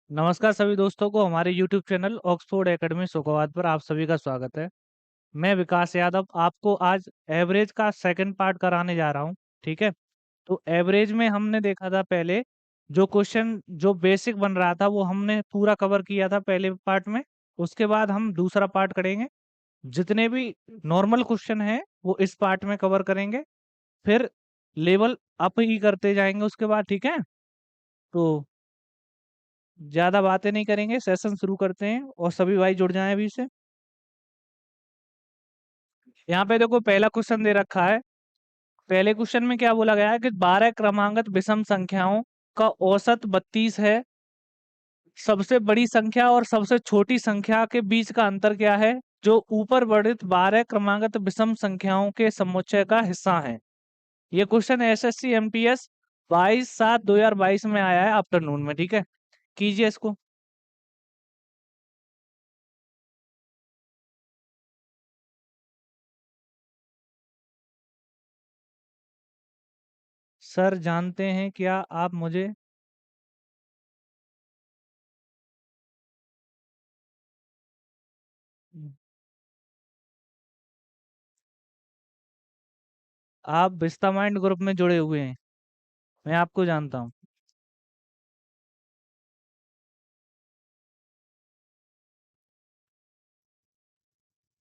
नमस्कार सभी दोस्तों को हमारे YouTube चैनल ऑक्सफोर्ड एकेडमी सुखवात पर आप सभी का स्वागत है। मैं विकास यादव आपको आज एवरेज का सेकंड पार्ट कराने जा रहा हूँ। ठीक है, तो एवरेज में हमने देखा था पहले जो क्वेश्चन जो बेसिक बन रहा था वो हमने पूरा कवर किया था पहले पार्ट में। उसके बाद हम दूसरा पार्ट करेंगे। जितने भी नॉर्मल क्वेश्चन हैं वो इस पार्ट में कवर करेंगे, फिर लेवल अप ही करते जाएंगे उसके बाद। ठीक है, तो ज्यादा बातें नहीं करेंगे, सेशन शुरू करते हैं और सभी भाई जुड़ जाएं अभी से। यहाँ पे देखो पहला क्वेश्चन दे रखा है। पहले क्वेश्चन में क्या बोला गया है कि 12 क्रमांकित विषम संख्याओं का औसत 32 है। सबसे बड़ी संख्या और सबसे छोटी संख्या के बीच का अंतर क्या है, जो ऊपर वर्णित 12 क्रमांकित विषम संख्याओं के समुच्चय का हिस्सा है। ये क्वेश्चन एसएससी एमटीएस 22/7/2022 में आया है आफ्टरनून में। ठीक है, कीजिए इसको। सर जानते हैं क्या आप मुझे? आप बिस्ता माइंड ग्रुप में जुड़े हुए हैं, मैं आपको जानता हूँ।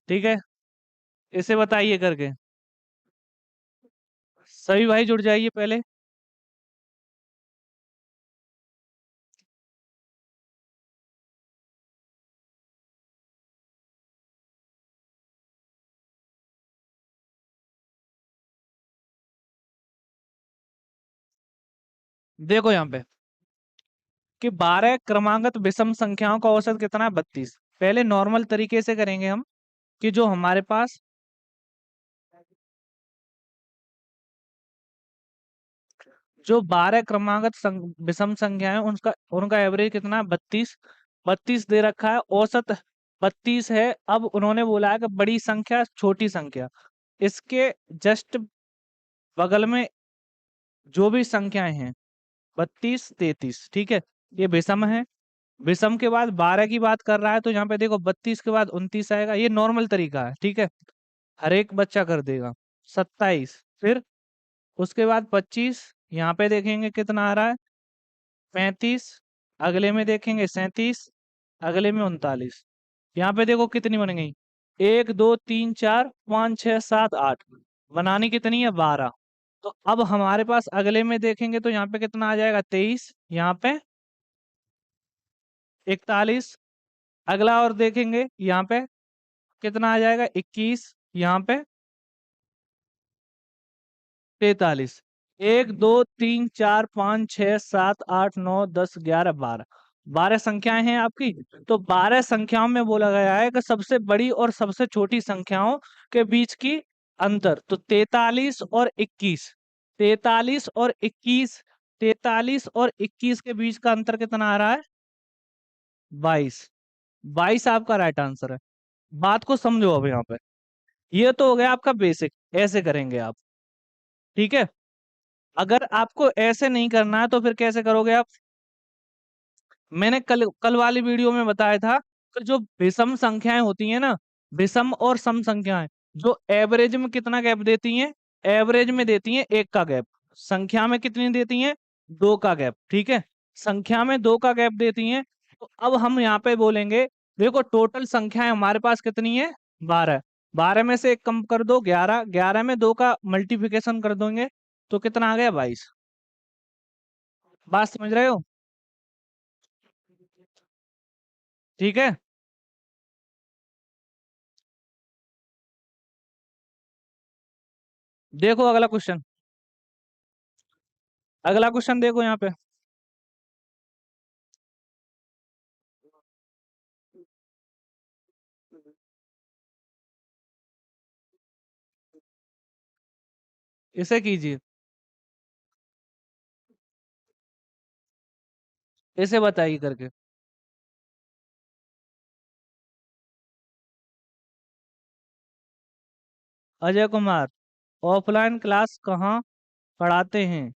ठीक है, इसे बताइए करके। सभी भाई जुड़ जाइए पहले। देखो यहाँ पे कि 12 क्रमांकित विषम संख्याओं का औसत कितना है, 32। पहले नॉर्मल तरीके से करेंगे हम कि जो हमारे पास जो 12 क्रमांकित विषम संख्या है उनका उनका एवरेज कितना है, 32। 32 दे रखा है, औसत 32 है। अब उन्होंने बोला है कि बड़ी संख्या छोटी संख्या, इसके जस्ट बगल में जो भी संख्याएं हैं 32 33, ठीक है, ये विषम है। विषम के बाद 12 की बात कर रहा है तो यहाँ पे देखो 32 के बाद 29 आएगा, ये नॉर्मल तरीका है। ठीक है, हर एक बच्चा कर देगा। 27, फिर उसके बाद 25, यहाँ पे देखेंगे कितना आ रहा है, 35, अगले में देखेंगे 37, अगले में 39। यहाँ पे देखो कितनी बन गई, 1 2 3 4 5 6 7 8, बनानी कितनी है, 12। तो अब हमारे पास अगले में देखेंगे तो यहाँ पे कितना आ जाएगा, 23, यहाँ पे 41, अगला और देखेंगे यहाँ पे कितना आ जाएगा, 21, यहाँ पे 43। 1 2 3 4 5 6 7 8 9 10 11 12, 12 संख्याएं हैं आपकी। तो 12 संख्याओं में बोला गया है कि सबसे बड़ी और सबसे छोटी संख्याओं के बीच की अंतर, तो 43 और 21, 43 और 21, 43 और 21 के बीच का अंतर कितना आ रहा है, 22। 22 आपका राइट आंसर है। बात को समझो अब यहाँ पे, ये तो हो गया आपका बेसिक, ऐसे करेंगे आप। ठीक है, अगर आपको ऐसे नहीं करना है तो फिर कैसे करोगे आप? मैंने कल कल वाली वीडियो में बताया था कि जो विषम संख्याएं होती हैं ना, विषम और सम संख्याएं जो एवरेज में कितना गैप देती हैं, एवरेज में देती हैं 1 का गैप, संख्या में कितनी देती हैं, 2 का गैप। ठीक है, संख्या में 2 का गैप देती हैं। तो अब हम यहाँ पे बोलेंगे, देखो टोटल संख्याएं हमारे पास कितनी है, 12। 12 में से एक कम कर दो, 11, 11 में 2 का मल्टीप्लिकेशन कर दोगे तो कितना आ गया, 22। बात समझ रहे हो? ठीक है, देखो अगला क्वेश्चन। अगला क्वेश्चन देखो यहाँ पे, इसे कीजिए, इसे बताइए करके। अजय कुमार, ऑफलाइन क्लास कहाँ पढ़ाते हैं?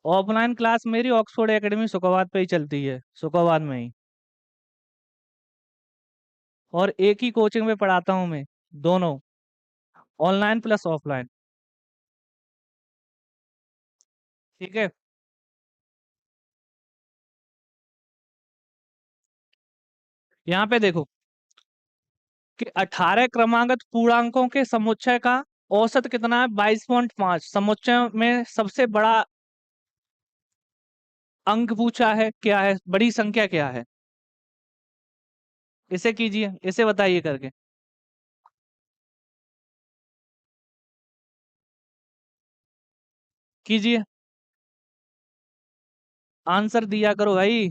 ऑफलाइन क्लास मेरी ऑक्सफोर्ड एकेडमी सुखवात पे ही चलती है, सुखवात में ही। और एक ही कोचिंग में पढ़ाता हूँ मैं, दोनों, ऑनलाइन प्लस ऑफलाइन। ठीक है। यहाँ पे देखो कि 18 क्रमागत पूर्णांकों के समुच्चय का औसत कितना है, 22.5। समुच्चय में सबसे बड़ा अंक पूछा है, क्या है बड़ी संख्या, क्या है? इसे कीजिए, इसे बताइए करके। कीजिए, आंसर दिया करो भाई।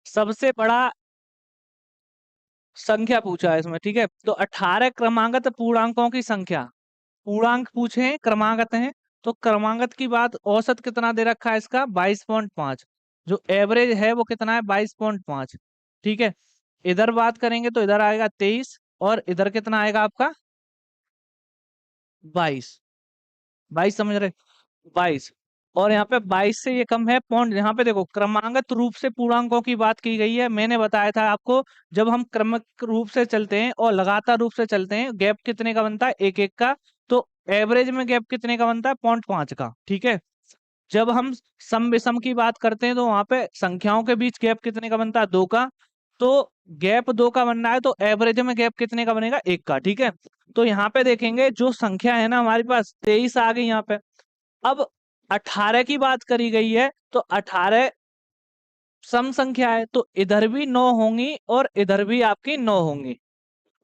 सबसे बड़ा संख्या पूछा है इसमें, ठीक है। तो 18 क्रमागत पूर्णांकों की संख्या, पूर्णांक पूछे हैं, क्रमागत हैं। तो क्रमागत की बात, औसत कितना दे रखा है इसका, 22.5। जो एवरेज है वो कितना है, 22.5। ठीक है। इधर बात करेंगे तो इधर आएगा 23, और इधर कितना आएगा आपका, 22। 22 समझ रहे, 22। और यहाँ पे 22 से ये कम है पॉइंट। यहाँ पे देखो क्रमागत रूप से पूर्णांकों की बात की गई है, मैंने बताया था आपको। जब हम क्रमिक रूप से चलते हैं और लगातार रूप से चलते हैं, गैप कितने का बनता है, एक एक का। तो एवरेज में गैप कितने का बनता है, 0.5 का। ठीक है। जब हम सम विषम की बात करते हैं तो वहां पे संख्याओं के बीच गैप कितने का बनता है, 2 का। तो गैप 2 का बनना है, तो एवरेज में गैप कितने का बनेगा, 1 का। ठीक है। तो यहाँ पे देखेंगे जो संख्या है ना हमारे पास, 23 आ गई यहाँ पे। अब 18 की बात करी गई है, तो 18 सम संख्या है, तो इधर भी 9 होंगी और इधर भी आपकी 9 होंगी।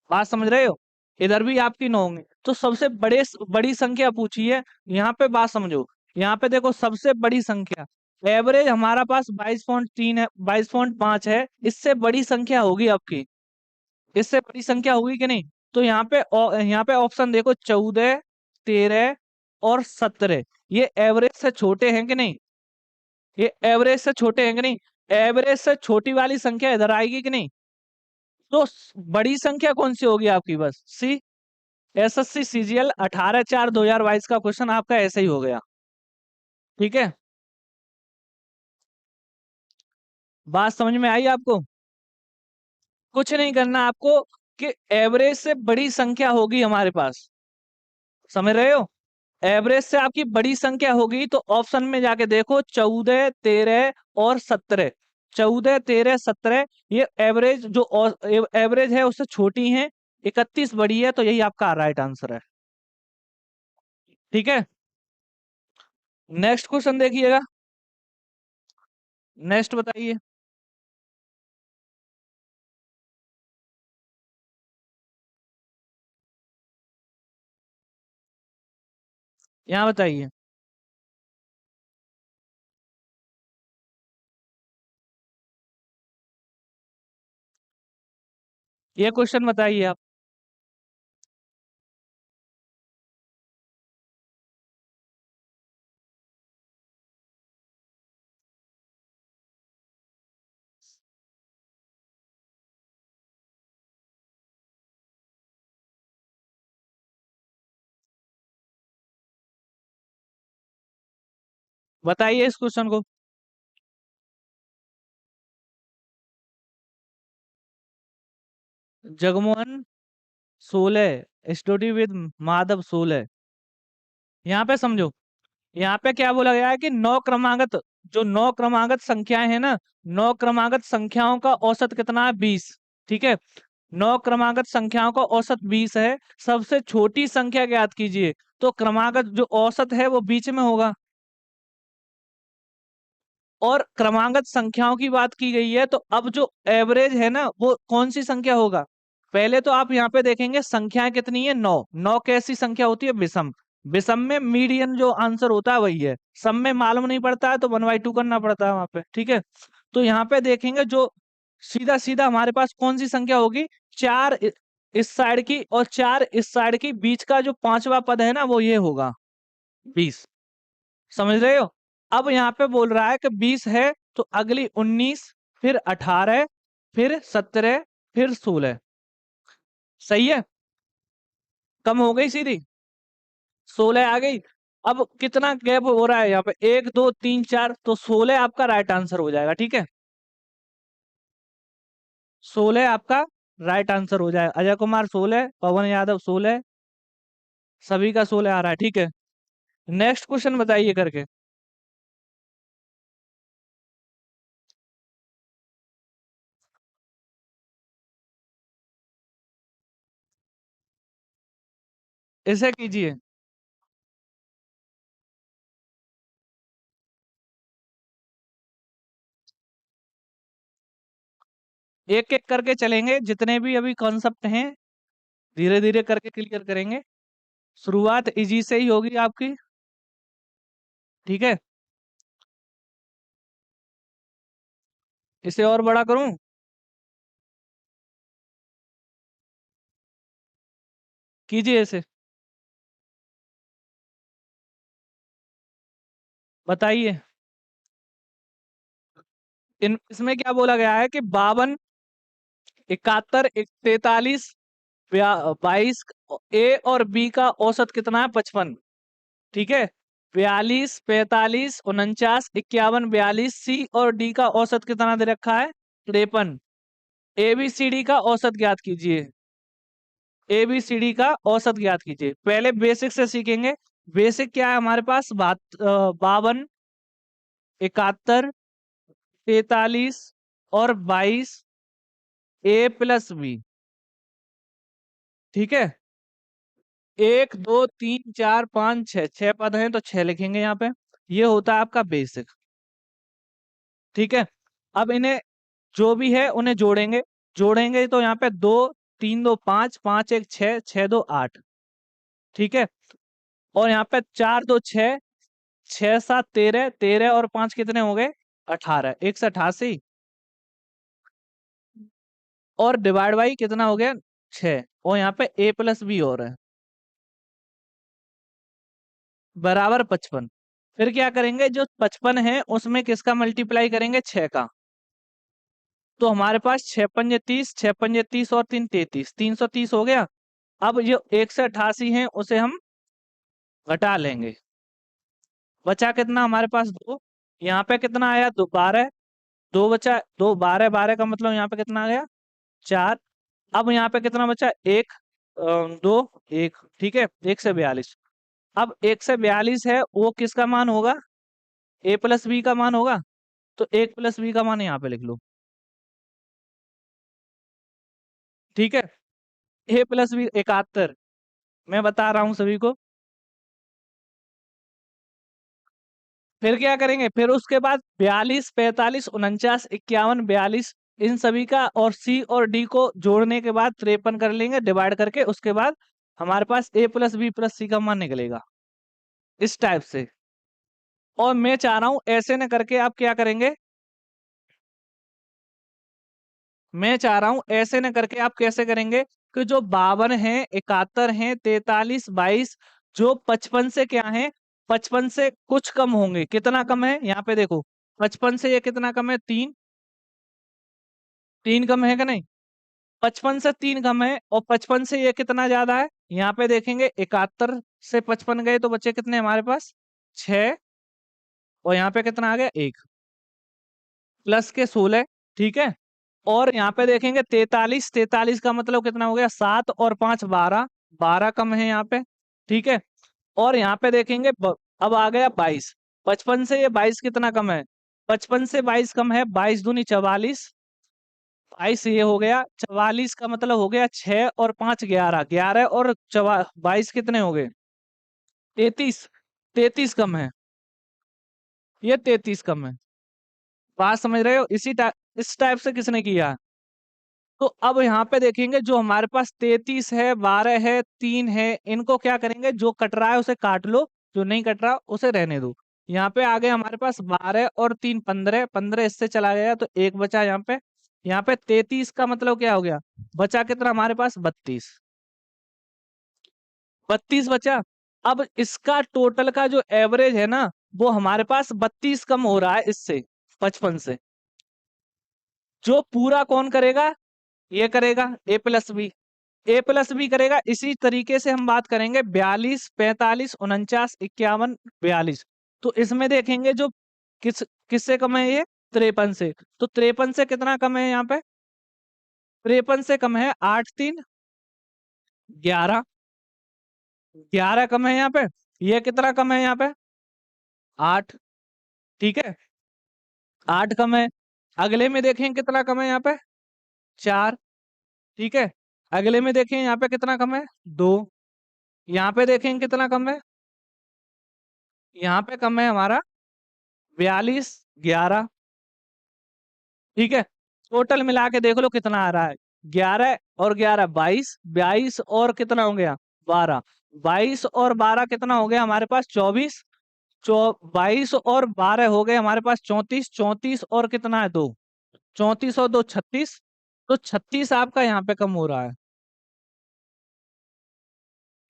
बात समझ रहे हो, इधर भी आपकी 9 होंगी। तो सबसे बड़ी संख्या पूछी है। यहाँ पे बात समझो, यहाँ पे देखो सबसे बड़ी संख्या, एवरेज हमारा पास 22.3 है, 22.5 है। इससे बड़ी संख्या होगी आपकी, इससे बड़ी संख्या होगी कि नहीं? तो यहाँ पे ऑप्शन देखो, 14, 13 और 17। ये एवरेज से छोटे हैं कि नहीं? ये एवरेज से छोटे हैं कि नहीं? एवरेज से छोटी वाली संख्या इधर आएगी कि नहीं? तो बड़ी संख्या कौन सी होगी आपकी, बस सी। एसएससी सीजीएल 18/4/2022 का क्वेश्चन आपका ऐसे ही हो गया। ठीक है। बात समझ में आई आपको? कुछ नहीं करना आपको, कि एवरेज से बड़ी संख्या होगी हमारे पास, समझ रहे हो? एवरेज से आपकी बड़ी संख्या होगी, तो ऑप्शन में जाके देखो, 14, 13 और 17। 14, 13, 17, ये एवरेज जो एवरेज है उससे छोटी है, 31 बड़ी है। तो यही आपका राइट आंसर है। ठीक है। नेक्स्ट क्वेश्चन देखिएगा। नेक्स्ट बताइए। यहाँ बताइए। ये क्वेश्चन बताइए आप। बताइए इस क्वेश्चन को। जगमोहन सोले, स्टडी विद माधव सोले। यहाँ पे समझो, यहाँ पे क्या बोला गया है कि नौ क्रमागत, जो नौ क्रमागत संख्याएं हैं ना, नौ क्रमागत संख्याओं का औसत कितना है, 20। ठीक है। नौ क्रमागत संख्याओं का औसत 20 है। सबसे छोटी संख्या ज्ञात कीजिए। तो क्रमागत जो औसत है वो बीच में होगा, और क्रमागत संख्याओं की बात की गई है, तो अब जो एवरेज है ना वो कौन सी संख्या होगा? पहले तो आप यहाँ पे देखेंगे संख्याएं कितनी है, 9। 9 कैसी संख्या होती है, विषम। विषम में मीडियन जो आंसर होता है वही है। सम में मालूम नहीं पड़ता है तो 1/2 करना पड़ता है वहां पे। ठीक है। तो यहाँ पे देखेंगे जो सीधा सीधा हमारे पास कौन सी संख्या होगी, 4 इस साइड की और 4 इस साइड की, बीच का जो पांचवा पद है ना वो ये होगा, 20। समझ रहे हो? अब यहाँ पे बोल रहा है कि 20 है, तो अगली 19, फिर 18, फिर 17, फिर 16। सही है। कम हो गई सीधी, 16 आ गई। अब कितना गैप हो रहा है यहाँ पे, 1 2 3 4, तो 16 आपका राइट आंसर हो जाएगा। ठीक है, 16 आपका राइट आंसर हो जाएगा। अजय कुमार 16, पवन यादव 16, सभी का 16 आ रहा है। ठीक है, नेक्स्ट क्वेश्चन बताइए करके। इसे कीजिए। एक एक करके चलेंगे, जितने भी अभी कॉन्सेप्ट हैं धीरे धीरे करके क्लियर करेंगे। शुरुआत इजी से ही होगी आपकी। ठीक है, इसे और बड़ा करूं? कीजिए इसे, बताइए। इसमें क्या बोला गया है कि 52, 71, 43, 22, ए और बी का औसत कितना है? 55। ठीक है, 42, 45, 49, 51, 42, सी और डी का औसत कितना दे रखा है? 53। एबीसीडी का औसत ज्ञात कीजिए। एबीसीडी का औसत ज्ञात कीजिए। पहले बेसिक से सीखेंगे। बेसिक क्या है हमारे पास? 52, 71, 43 और 22, ए प्लस बी। ठीक है, 1 2 3 4 5 6, 6 पद हैं तो 6 लिखेंगे यहाँ पे। ये होता है आपका बेसिक। ठीक है, अब इन्हें जो भी है उन्हें जोड़ेंगे। जोड़ेंगे तो यहाँ पे 2 3 2 5, 5 1 6, 6 2 8। ठीक है, और यहाँ पे 4 2 6, 6 7 13, 13 और 5 कितने हो गए? 18, 188। और डिवाइड बाई कितना हो गया? 6। और यहाँ पे ए प्लस बी और है, बराबर 55। फिर क्या करेंगे? जो 55 है उसमें किसका मल्टीप्लाई करेंगे? 6 का। तो हमारे पास 6 5 30, 6 5 30 और 3 33, 330 हो गया। अब जो 188 है उसे हम घटा लेंगे। बचा कितना हमारे पास? 2। यहाँ पे कितना आया? 12। 2 बचा, 2 12, 12 का मतलब यहाँ पे कितना आ गया? 4। अब यहाँ पे कितना बचा? 1 2 1। ठीक है, 1 से 42। अब 1 से 42 है, वो किसका मान होगा? ए प्लस बी का मान होगा। तो 1 प्लस बी का मान यहाँ पे लिख लो। ठीक है, ए प्लस बी 71। मैं बता रहा हूँ सभी को। फिर क्या करेंगे? फिर उसके बाद 42, 45, 49, 51, 42, इन सभी का और सी और डी को जोड़ने के बाद 53 कर लेंगे डिवाइड करके। उसके बाद हमारे पास ए प्लस बी प्लस सी का मान निकलेगा इस टाइप से। और मैं चाह रहा हूं ऐसे न करके आप क्या करेंगे? मैं चाह रहा हूं ऐसे न करके आप कैसे करेंगे कि जो 52 है, 71 है, 43, 22, जो 55 से क्या है? 55 से कुछ कम होंगे। कितना कम है? यहाँ पे देखो, 55 से ये कितना कम है? 3। 3 कम है कि नहीं? 55 से 3 कम है, और 55 से ये कितना ज्यादा है? यहाँ पे देखेंगे 71 से 55 गए तो बचे कितने हमारे पास? 6। और यहाँ पे कितना आ गया? 1 प्लस के 16। ठीक है, और यहाँ पे देखेंगे 43, 43 का मतलब कितना हो गया? 7 और 5 12, 12 कम है यहाँ पे। ठीक है, और यहाँ पे देखेंगे अब आ गया 22। 55 से ये 22 कितना कम है? 55 से 22 कम है, 22 दूनी 44। 22 ये हो गया, 44 का मतलब हो गया 6 और 5 11, 11 और 22 कितने हो गए? 33। 33 कम है, ये 33 कम है। बात समझ रहे हो? इस टाइप से किसने किया? तो अब यहाँ पे देखेंगे जो हमारे पास 33 है, 12 है, 3 है, इनको क्या करेंगे? जो कट रहा है उसे काट लो, जो नहीं कट रहा उसे रहने दो। यहाँ पे आ गए हमारे पास 12 और 3 15, 15 इससे चला गया तो 1 बचा यहाँ पे। यहाँ पे 33 का मतलब क्या हो गया? बचा कितना हमारे पास? 32। 32 बचा। अब इसका टोटल का जो एवरेज है ना, वो हमारे पास 32 कम हो रहा है इससे, 55 से। जो पूरा कौन करेगा? ये करेगा, ए प्लस बी। ए प्लस बी करेगा। इसी तरीके से हम बात करेंगे 42, 45, 49, 51, 42। तो इसमें देखेंगे जो किस किससे कम है ये, 53 से। तो 53 से कितना कम है यहाँ पे, 53 से कम है 8 3 11, 11 कम है यहाँ पे। ये कितना कम है यहाँ पे, 8। ठीक है, 8 कम है। अगले में देखें कितना कम है यहाँ पे, 4। ठीक है, अगले में देखें यहाँ पे कितना कम है, 2। यहाँ पे देखें कितना कम है, यहाँ पे कम है हमारा 42, 11। ठीक है, टोटल मिला के देख लो कितना आ रहा है, 11 और 11 22, 22 और कितना हो गया, 12। 22 और 12 कितना हो गया हमारे पास, 24। 22 और 12 हो गए हमारे पास 34। 34 और कितना है, 2। 34 और 2 36। तो 36 आपका यहाँ पे कम हो रहा है,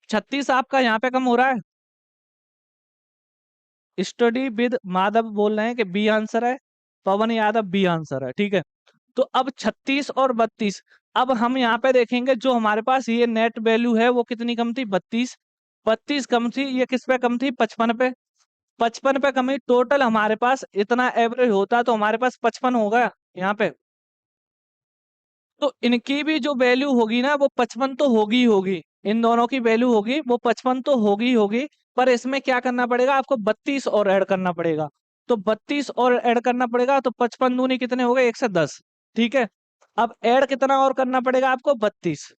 36 आपका यहाँ पे कम हो रहा है। स्टडी विद माधव बोल रहे हैं कि बी आंसर है, पवन यादव बी आंसर है। ठीक है, तो अब 36 और 32, अब हम यहाँ पे देखेंगे जो हमारे पास ये नेट वैल्यू है वो कितनी कम थी, 32। 32 कम थी, ये किस पे कम थी, 55 पे। 55 पे कमी, टोटल हमारे पास इतना एवरेज होता तो हमारे पास 55 होगा यहाँ पे। तो इनकी भी जो वैल्यू होगी ना वो 55 तो होगी ही होगी, इन दोनों की वैल्यू होगी वो 55 तो होगी ही होगी। पर इसमें क्या करना पड़ेगा आपको, 32 और ऐड करना पड़ेगा। तो 32 और ऐड करना पड़ेगा, तो 55 दूनी कितने हो गए, 110। ठीक है, अब ऐड कितना और करना पड़ेगा आपको, 32।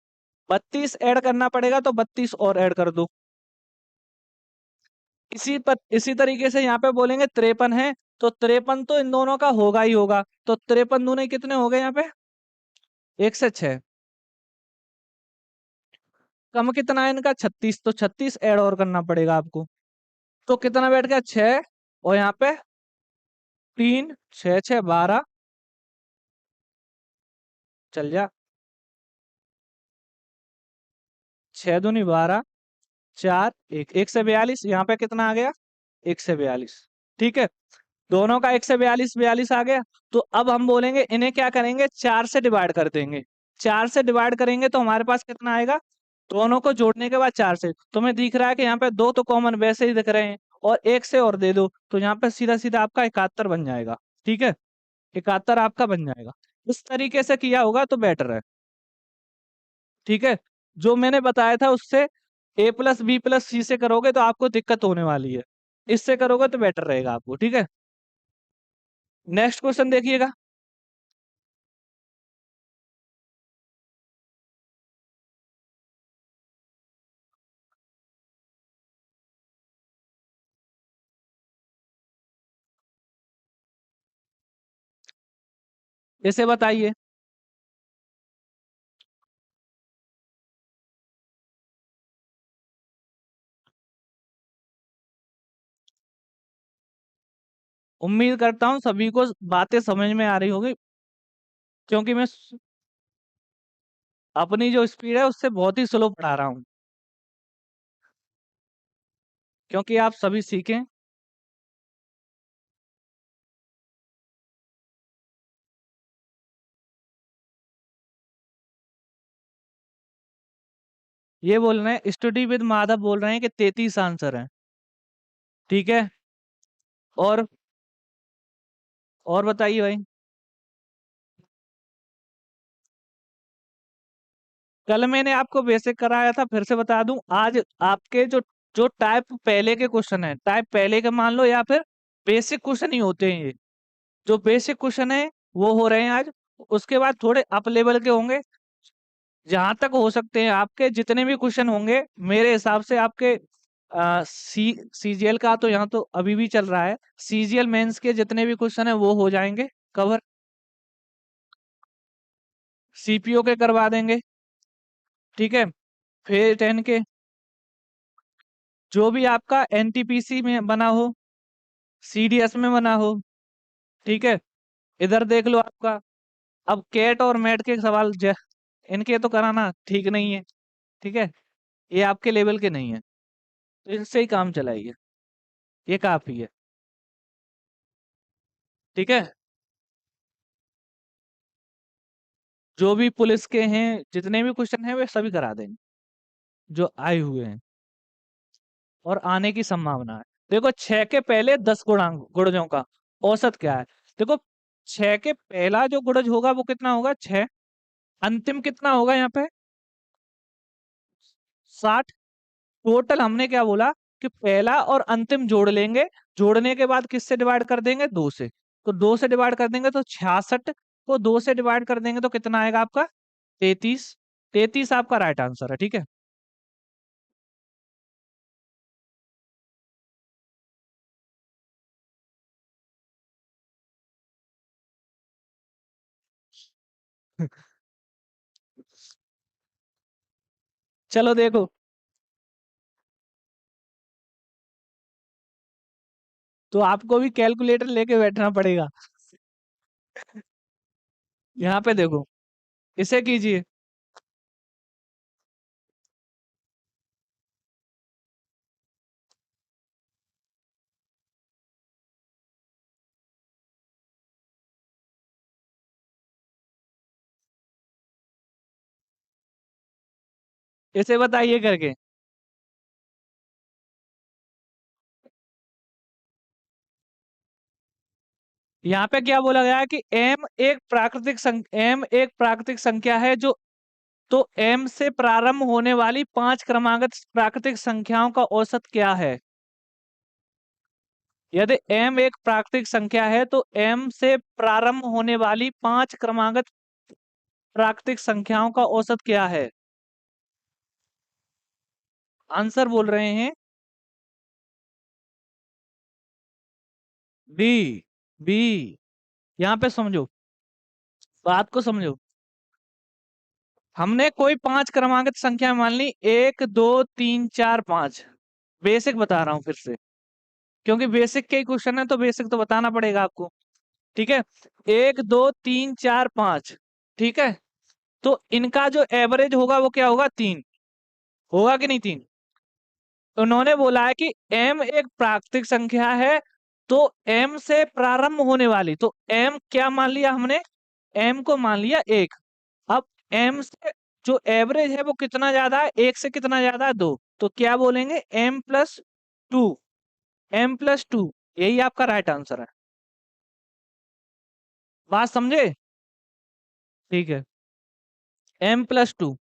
32 ऐड करना पड़ेगा, तो 32 और ऐड कर दो। इसी तरीके से यहाँ पे बोलेंगे 53 है, तो 53 तो इन दोनों का होगा ही होगा। तो 53 दूने कितने हो गए यहाँ पे, 106। कम कितना है इनका, 36। तो 36 ऐड और करना पड़ेगा आपको। तो कितना बैठ गया, 6। और यहाँ पे 3 6 6 12, चल जा, 6 दूनी 12, 4 1, 142। यहाँ पे कितना आ गया, 142। ठीक है, दोनों का 142 42 आ गया। तो अब हम बोलेंगे इन्हें क्या करेंगे, 4 से डिवाइड कर देंगे। 4 से डिवाइड करेंगे तो हमारे पास कितना आएगा, दोनों को जोड़ने के बाद 4 से। तुम्हें दिख रहा है कि यहाँ पे 2 तो कॉमन वैसे ही दिख रहे हैं, और 1 से और दे दो, तो यहाँ पे सीधा सीधा आपका 71 बन जाएगा। ठीक है, 71 आपका बन जाएगा। इस तरीके से किया होगा तो बेटर है। ठीक है, जो मैंने बताया था उससे ए प्लस बी प्लस सी से करोगे तो आपको दिक्कत होने वाली है, इससे करोगे तो बेटर रहेगा आपको। ठीक है, नेक्स्ट क्वेश्चन देखिएगा। इसे बताइए। उम्मीद करता हूँ सभी को बातें समझ में आ रही होगी, क्योंकि मैं अपनी जो स्पीड है उससे बहुत ही स्लो पढ़ा रहा हूँ, क्योंकि आप सभी सीखें। ये बोल रहे हैं, स्टडी विद माधव बोल रहे हैं कि 33 आंसर है। ठीक है, और और बताइए भाई। कल मैंने आपको बेसिक कराया था, फिर से बता दूं, आज आपके जो जो टाइप पहले के क्वेश्चन है, टाइप पहले के मान लो, या फिर बेसिक क्वेश्चन ही होते हैं ये, जो बेसिक क्वेश्चन है वो हो रहे हैं आज। उसके बाद थोड़े अप लेवल के होंगे, जहां तक हो सकते हैं आपके जितने भी क्वेश्चन होंगे मेरे हिसाब से आपके सीजीएल का तो यहाँ तो अभी भी चल रहा है, सीजीएल मेंस के जितने भी क्वेश्चन है वो हो जाएंगे कवर, सीपीओ के करवा देंगे। ठीक है, फिर 10 के जो भी आपका एनटीपीसी में बना हो, सीडीएस में बना हो। ठीक है, इधर देख लो आपका, अब कैट और मैट के सवाल इनके तो कराना ठीक नहीं है। ठीक है, ये आपके लेवल के नहीं है, तो इनसे ही काम चलाइए, ये काफी है। ठीक है, जो भी पुलिस के हैं, जितने भी क्वेश्चन हैं वे सभी करा देंगे जो आए हुए हैं और आने की संभावना है। देखो 6 के पहले 10 गुणांक गुणजों का औसत क्या है। देखो 6 के पहला जो गुणज होगा वो कितना होगा 6, अंतिम कितना होगा यहाँ पे 60। टोटल हमने क्या बोला कि पहला और अंतिम जोड़ लेंगे, जोड़ने के बाद किससे डिवाइड कर देंगे 2 से, तो 2 से डिवाइड कर देंगे तो 66 को 2 से डिवाइड कर देंगे तो कितना आएगा आपका 33। 33 आपका राइट आंसर है, ठीक है। चलो देखो, तो आपको भी कैलकुलेटर लेके बैठना पड़ेगा। यहाँ पे देखो, इसे कीजिए। इसे बताइए करके। यहाँ पे क्या बोला गया है कि एम एक प्राकृतिक संख्या है जो, तो एम से प्रारंभ होने वाली 5 क्रमागत प्राकृतिक संख्याओं का औसत क्या है। यदि एम एक प्राकृतिक संख्या है तो एम से प्रारंभ होने वाली 5 क्रमागत प्राकृतिक संख्याओं का औसत क्या है। आंसर बोल रहे हैं बी। बी। यहाँ पे समझो, बात को समझो। हमने कोई 5 क्रमागत संख्या मान ली, 1 2 3 4 5। बेसिक बता रहा हूं फिर से, क्योंकि बेसिक के ही क्वेश्चन है तो बेसिक तो बताना पड़ेगा आपको, ठीक है। 1 2 3 4 5, ठीक है। तो इनका जो एवरेज होगा वो क्या होगा 3, होगा कि नहीं 3। उन्होंने बोला है कि m एक प्राकृतिक संख्या है, तो m से प्रारंभ होने वाली, तो m क्या मान लिया हमने, m को मान लिया 1। अब m से जो एवरेज है वो कितना ज्यादा है, 1 से कितना ज्यादा है 2, तो क्या बोलेंगे m+2। m+2, यही आपका राइट आंसर है। बात समझे, ठीक है। m+2।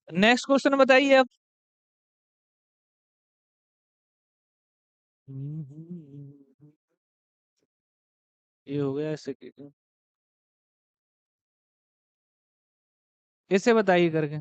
नेक्स्ट क्वेश्चन बताइए अब। ये हो गया ऐसे इसे बताइए करके।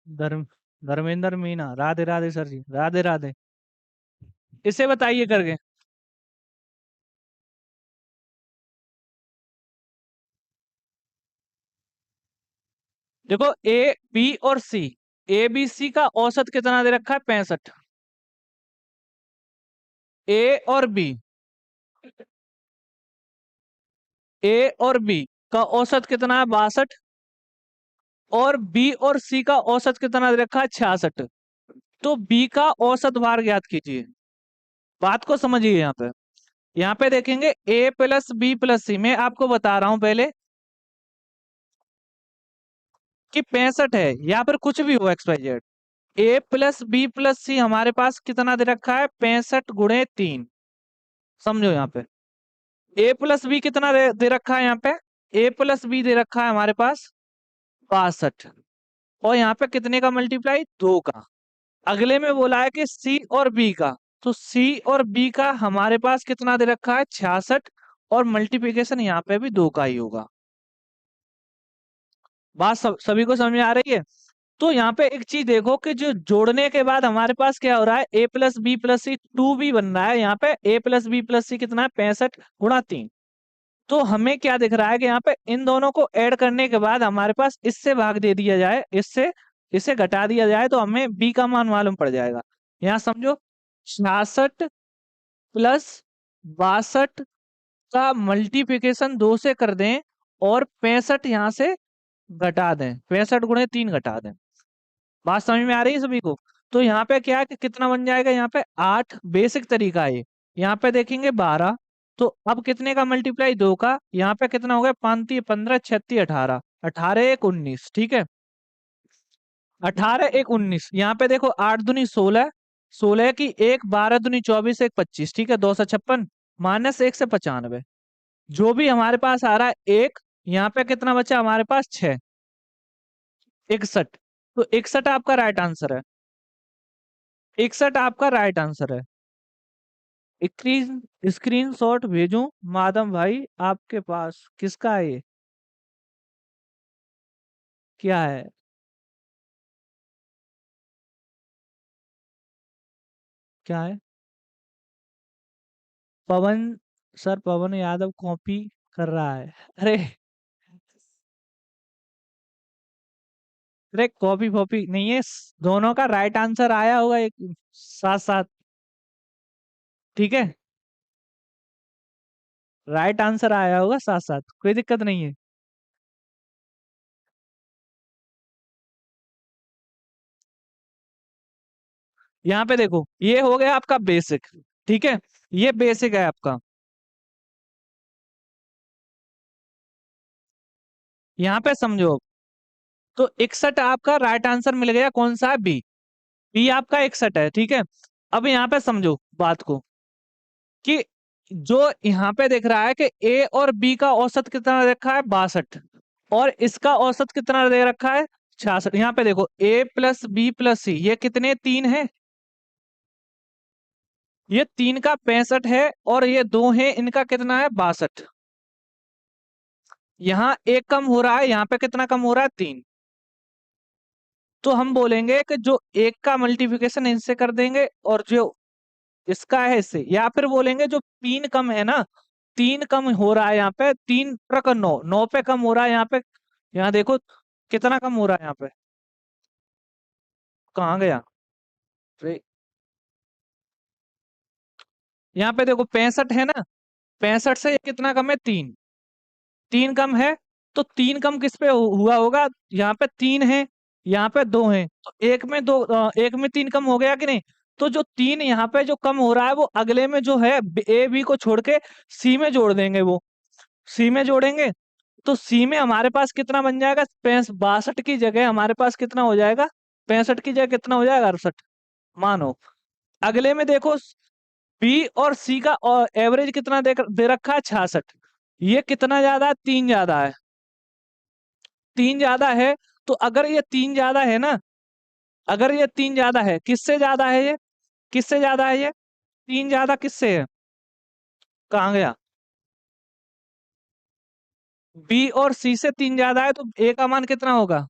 धर्म धर्मेंद्र मीना, राधे राधे सर जी, राधे राधे। इसे बताइए करके। देखो ए बी और सी, ए बी सी का औसत कितना दे रखा है 65। ए और बी, ए और बी का औसत कितना है 62, और बी और सी का औसत कितना दे रखा है 66। तो बी का औसत भार ज्ञात कीजिए। बात को समझिए यहाँ पे। यहाँ पे देखेंगे a+b+c, मैं आपको बता रहा हूं पहले कि 65 है या फिर कुछ भी हो XYZ। a+b+c हमारे पास कितना दे रखा है 65 × 3। समझो यहाँ पे a+b कितना दे रखा है, यहाँ पे a+b दे रखा है हमारे पास 62, और यहाँ पे कितने का मल्टीप्लाई 2 का। अगले में बोला है कि सी और बी का, तो सी और बी का हमारे पास कितना दे रखा है 66, और मल्टीप्लिकेशन यहाँ पे भी 2 का ही होगा। बात सभी को समझ में आ रही है? तो यहाँ पे एक चीज देखो कि जो जोड़ने के बाद हमारे पास क्या हो रहा है, a plus B plus C 2b बन रहा है। यहाँ पे a plus B plus C कितना है, 65 × 3। तो हमें क्या दिख रहा है कि यहाँ पे इन दोनों को ऐड करने के बाद हमारे पास इससे भाग दे दिया जाए, इससे इसे घटा दिया जाए, तो हमें b का मान मालूम पड़ जाएगा। यहाँ समझो, 66 प्लस 62 का मल्टीप्लिकेशन 2 से कर दें और 65 यहाँ से घटा दें, 65 × 3 घटा दें। बात समझ में आ रही है सभी को? तो यहाँ पे क्या है कि कितना बन जाएगा, यहाँ पे 8 बेसिक तरीका है ये। यहाँ पे देखेंगे 12, तो अब कितने का मल्टीप्लाई, 2 का। यहाँ पे कितना हो गया, 5 × 15 36 18, 18 1 19, ठीक है। 18 1 19, यहाँ पे देखो 8 दूनी 16, 16 की 1, 12 दूनी 24, 1 25, ठीक है। 256 माइनस 1 से 95, जो भी हमारे पास आ रहा है 1, यहाँ पे कितना बचा हमारे पास, 6, 61। तो 61 आपका राइट आंसर है, 61 आपका राइट आंसर है। स्क्रीन शॉट भेजूं माधव भाई आपके पास, किसका है ये, क्या है? क्या है? पवन सर, पवन यादव कॉपी कर रहा है। अरे, अरे कॉपी कॉपी नहीं है, दोनों का राइट आंसर आया होगा एक साथ साथ, ठीक है। राइट आंसर आया होगा साथ साथ, कोई दिक्कत नहीं है। यहाँ पे देखो, ये हो गया आपका बेसिक, ठीक है। ये बेसिक है आपका। यहाँ पे समझो, तो 61 आपका राइट आंसर मिल गया, कौन सा है, बी। बी आपका 61 है, ठीक है। अब यहाँ पे समझो बात को, कि जो यहाँ पे दिख रहा है कि ए और बी का औसत कितना दे रखा है, 62, और इसका औसत कितना दे रखा है, 66। यहाँ पे देखो ए प्लस बी प्लस सी, ये कितने, 3 है, ये 3 का 65 है, और ये 2 है, इनका कितना है, 62। यहाँ एक कम हो रहा है, यहाँ पे कितना कम हो रहा है, 3। तो हम बोलेंगे कि जो एक का मल्टीप्लिकेशन इनसे कर देंगे और जो इसका है इससे, या फिर बोलेंगे जो 3 कम है ना, 3 कम हो रहा है यहाँ पे, 3 ट्रक 9, 9 पे कम हो रहा है यहाँ पे। यहाँ देखो कितना कम हो रहा है यहाँ पे, कहाँ गया, अरे, यहाँ पे देखो 65 है ना, 65 से ये कितना कम है, 3, 3 कम है। तो 3 कम किस पे हुआ होगा, यहाँ पे 3 है, यहाँ पे 2 है, तो एक में 2, एक में 3 कम हो गया कि नहीं। तो जो 3 यहाँ पे जो कम हो रहा है, वो अगले में जो है ए बी को छोड़ के सी में जोड़ देंगे, वो सी में जोड़ेंगे। तो सी में हमारे पास कितना बन जाएगा, 62 की जगह हमारे पास कितना हो जाएगा, 65 की जगह कितना हो जाएगा, 68। मानो अगले में देखो, बी और सी का एवरेज कितना दे रखा है, 66। ये कितना ज्यादा है, 3 ज्यादा है, 3 ज्यादा है। तो अगर ये 3 ज्यादा है ना, अगर ये 3 ज्यादा है, किससे ज्यादा है ये, किससे ज्यादा है ये, 3 ज्यादा किससे है, कहाँ गया, बी और सी से 3 ज्यादा है, तो ए का मान कितना होगा,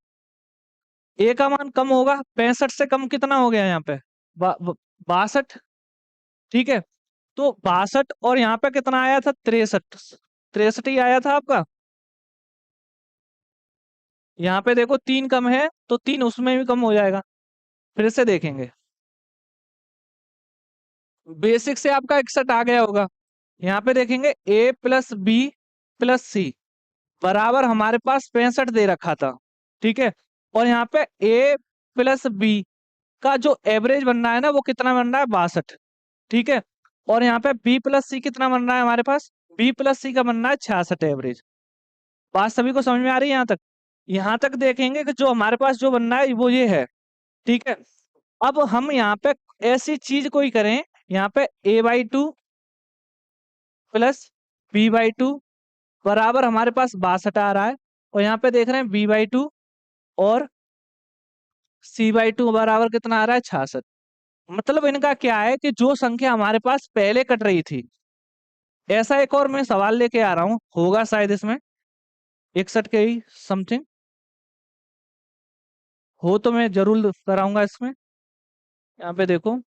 ए का मान कम होगा, 65 से कम कितना हो गया यहाँ पे, 62, ठीक है। तो 62 और यहाँ पे कितना आया था, 63, 63 ही आया था आपका। यहाँ पे देखो 3 कम है, तो 3 उसमें भी कम हो जाएगा। फिर से देखेंगे, बेसिक से आपका 61 आ गया होगा। यहाँ पे देखेंगे ए प्लस बी प्लस सी बराबर हमारे पास 65 दे रखा था, ठीक है। और यहाँ पे ए प्लस बी का जो एवरेज बन रहा है ना, वो कितना बन रहा है, 62, ठीक है। और यहाँ पे बी प्लस सी कितना बन रहा है हमारे पास, बी प्लस सी का बन रहा है 66 एवरेज। बात सभी को समझ में आ रही है यहाँ तक? यहाँ तक देखेंगे कि जो हमारे पास जो बन रहा है वो ये है, ठीक है। अब हम यहाँ पे ऐसी चीज कोई करें, यहाँ पे a/2 प्लस b/2 बराबर हमारे पास 62 आ रहा है, और यहाँ पे देख रहे हैं b/2 और c/2 बराबर कितना आ रहा है, 66। मतलब इनका क्या है कि जो संख्या हमारे पास पहले कट रही थी, ऐसा एक और मैं सवाल लेके आ रहा हूँ, होगा शायद इसमें 61 के ही समथिंग। हो तो मैं जरूर कराऊंगा इसमें। यहाँ पे देखो,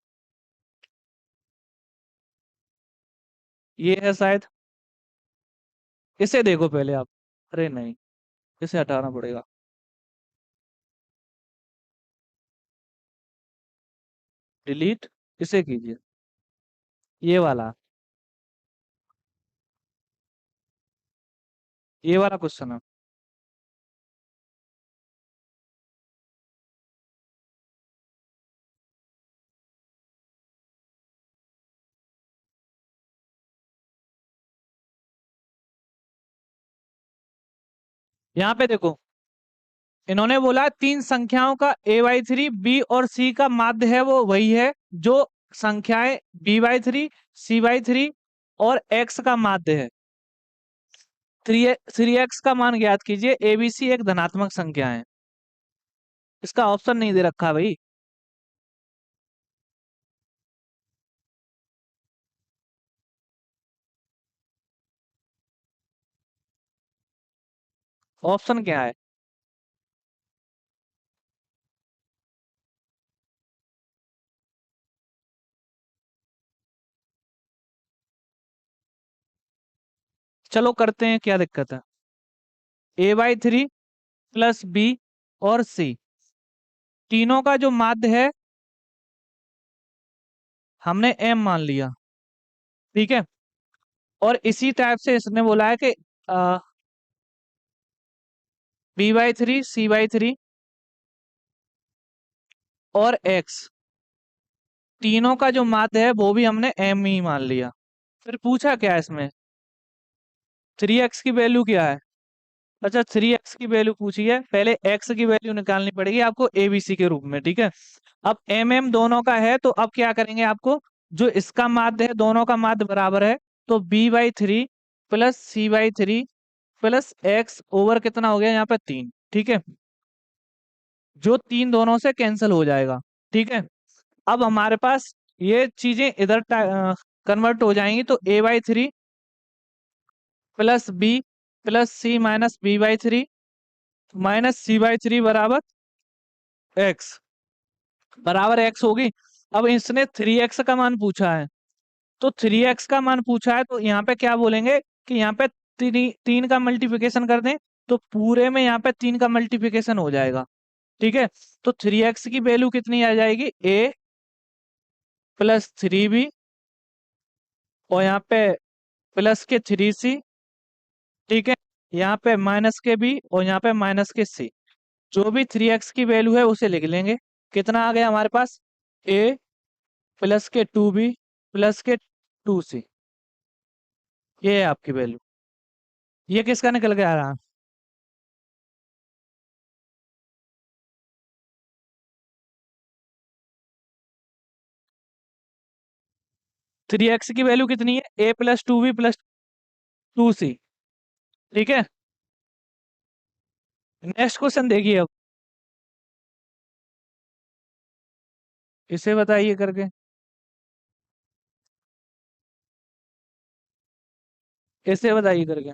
ये है शायद। इसे देखो पहले आप। अरे नहीं, इसे हटाना पड़ेगा। डिलीट, इसे कीजिए, ये वाला, ये वाला क्वेश्चन है। यहाँ पे देखो, इन्होंने बोला तीन संख्याओं का a/3 b और c का माध्य है वो वही है जो संख्याएं b/3 c/3 और x का माध्य है। 3x का मान ज्ञात कीजिए, abc एक धनात्मक संख्या है। इसका ऑप्शन नहीं दे रखा भाई। ऑप्शन क्या है? चलो करते हैं, क्या दिक्कत है। a/3 प्लस b और c, तीनों का जो माध्य है हमने m मान लिया, ठीक है। और इसी टाइप से इसने बोला है कि b/3 c/3 और x, तीनों का जो माध्य है वो भी हमने m ही मान लिया। फिर पूछा क्या है इसमें, 3x की वैल्यू क्या है। अच्छा, 3x की वैल्यू पूछी है, पहले x की वैल्यू निकालनी पड़ेगी आपको abc के रूप में, ठीक है। अब mm दोनों का है, तो अब क्या करेंगे, आपको जो इसका माध्य है, दोनों का माध्य बराबर है, तो b/3 plus c/3 plus x over कितना हो गया यहाँ पे 3, ठीक है। जो तीन दोनों से कैंसिल हो जाएगा, ठीक है। अब हमारे पास ये चीजें इधर कन्वर्ट हो जाएंगी, तो a/3 plus b plus c minus b/3 minus c/3 बराबर x, बराबर x होगी। अब इसने 3x का मान पूछा है, तो 3x का मान पूछा है, तो यहाँ पे क्या बोलेंगे कि यहाँ पे तीन का मल्टीप्लिकेशन कर दें, तो पूरे में यहाँ पे तीन का मल्टीप्लिकेशन हो जाएगा, ठीक है। तो 3x की वैल्यू कितनी आ जाएगी, a प्लस 3b, और यहाँ पे प्लस के 3c, ठीक है। यहाँ पे माइनस के b और यहाँ पे माइनस के c, जो भी 3x की वैल्यू है उसे लिख लेंगे। कितना आ गया हमारे पास, a प्लस के 2b प्लस के 2c, ये है आपकी वैल्यू। ये किसका निकल के आ रहा है? 3x की वैल्यू कितनी है, a plus 2b plus 2c, ठीक है। नेक्स्ट क्वेश्चन देखिए अब, इसे बताइए करके। इसे बताइए करके।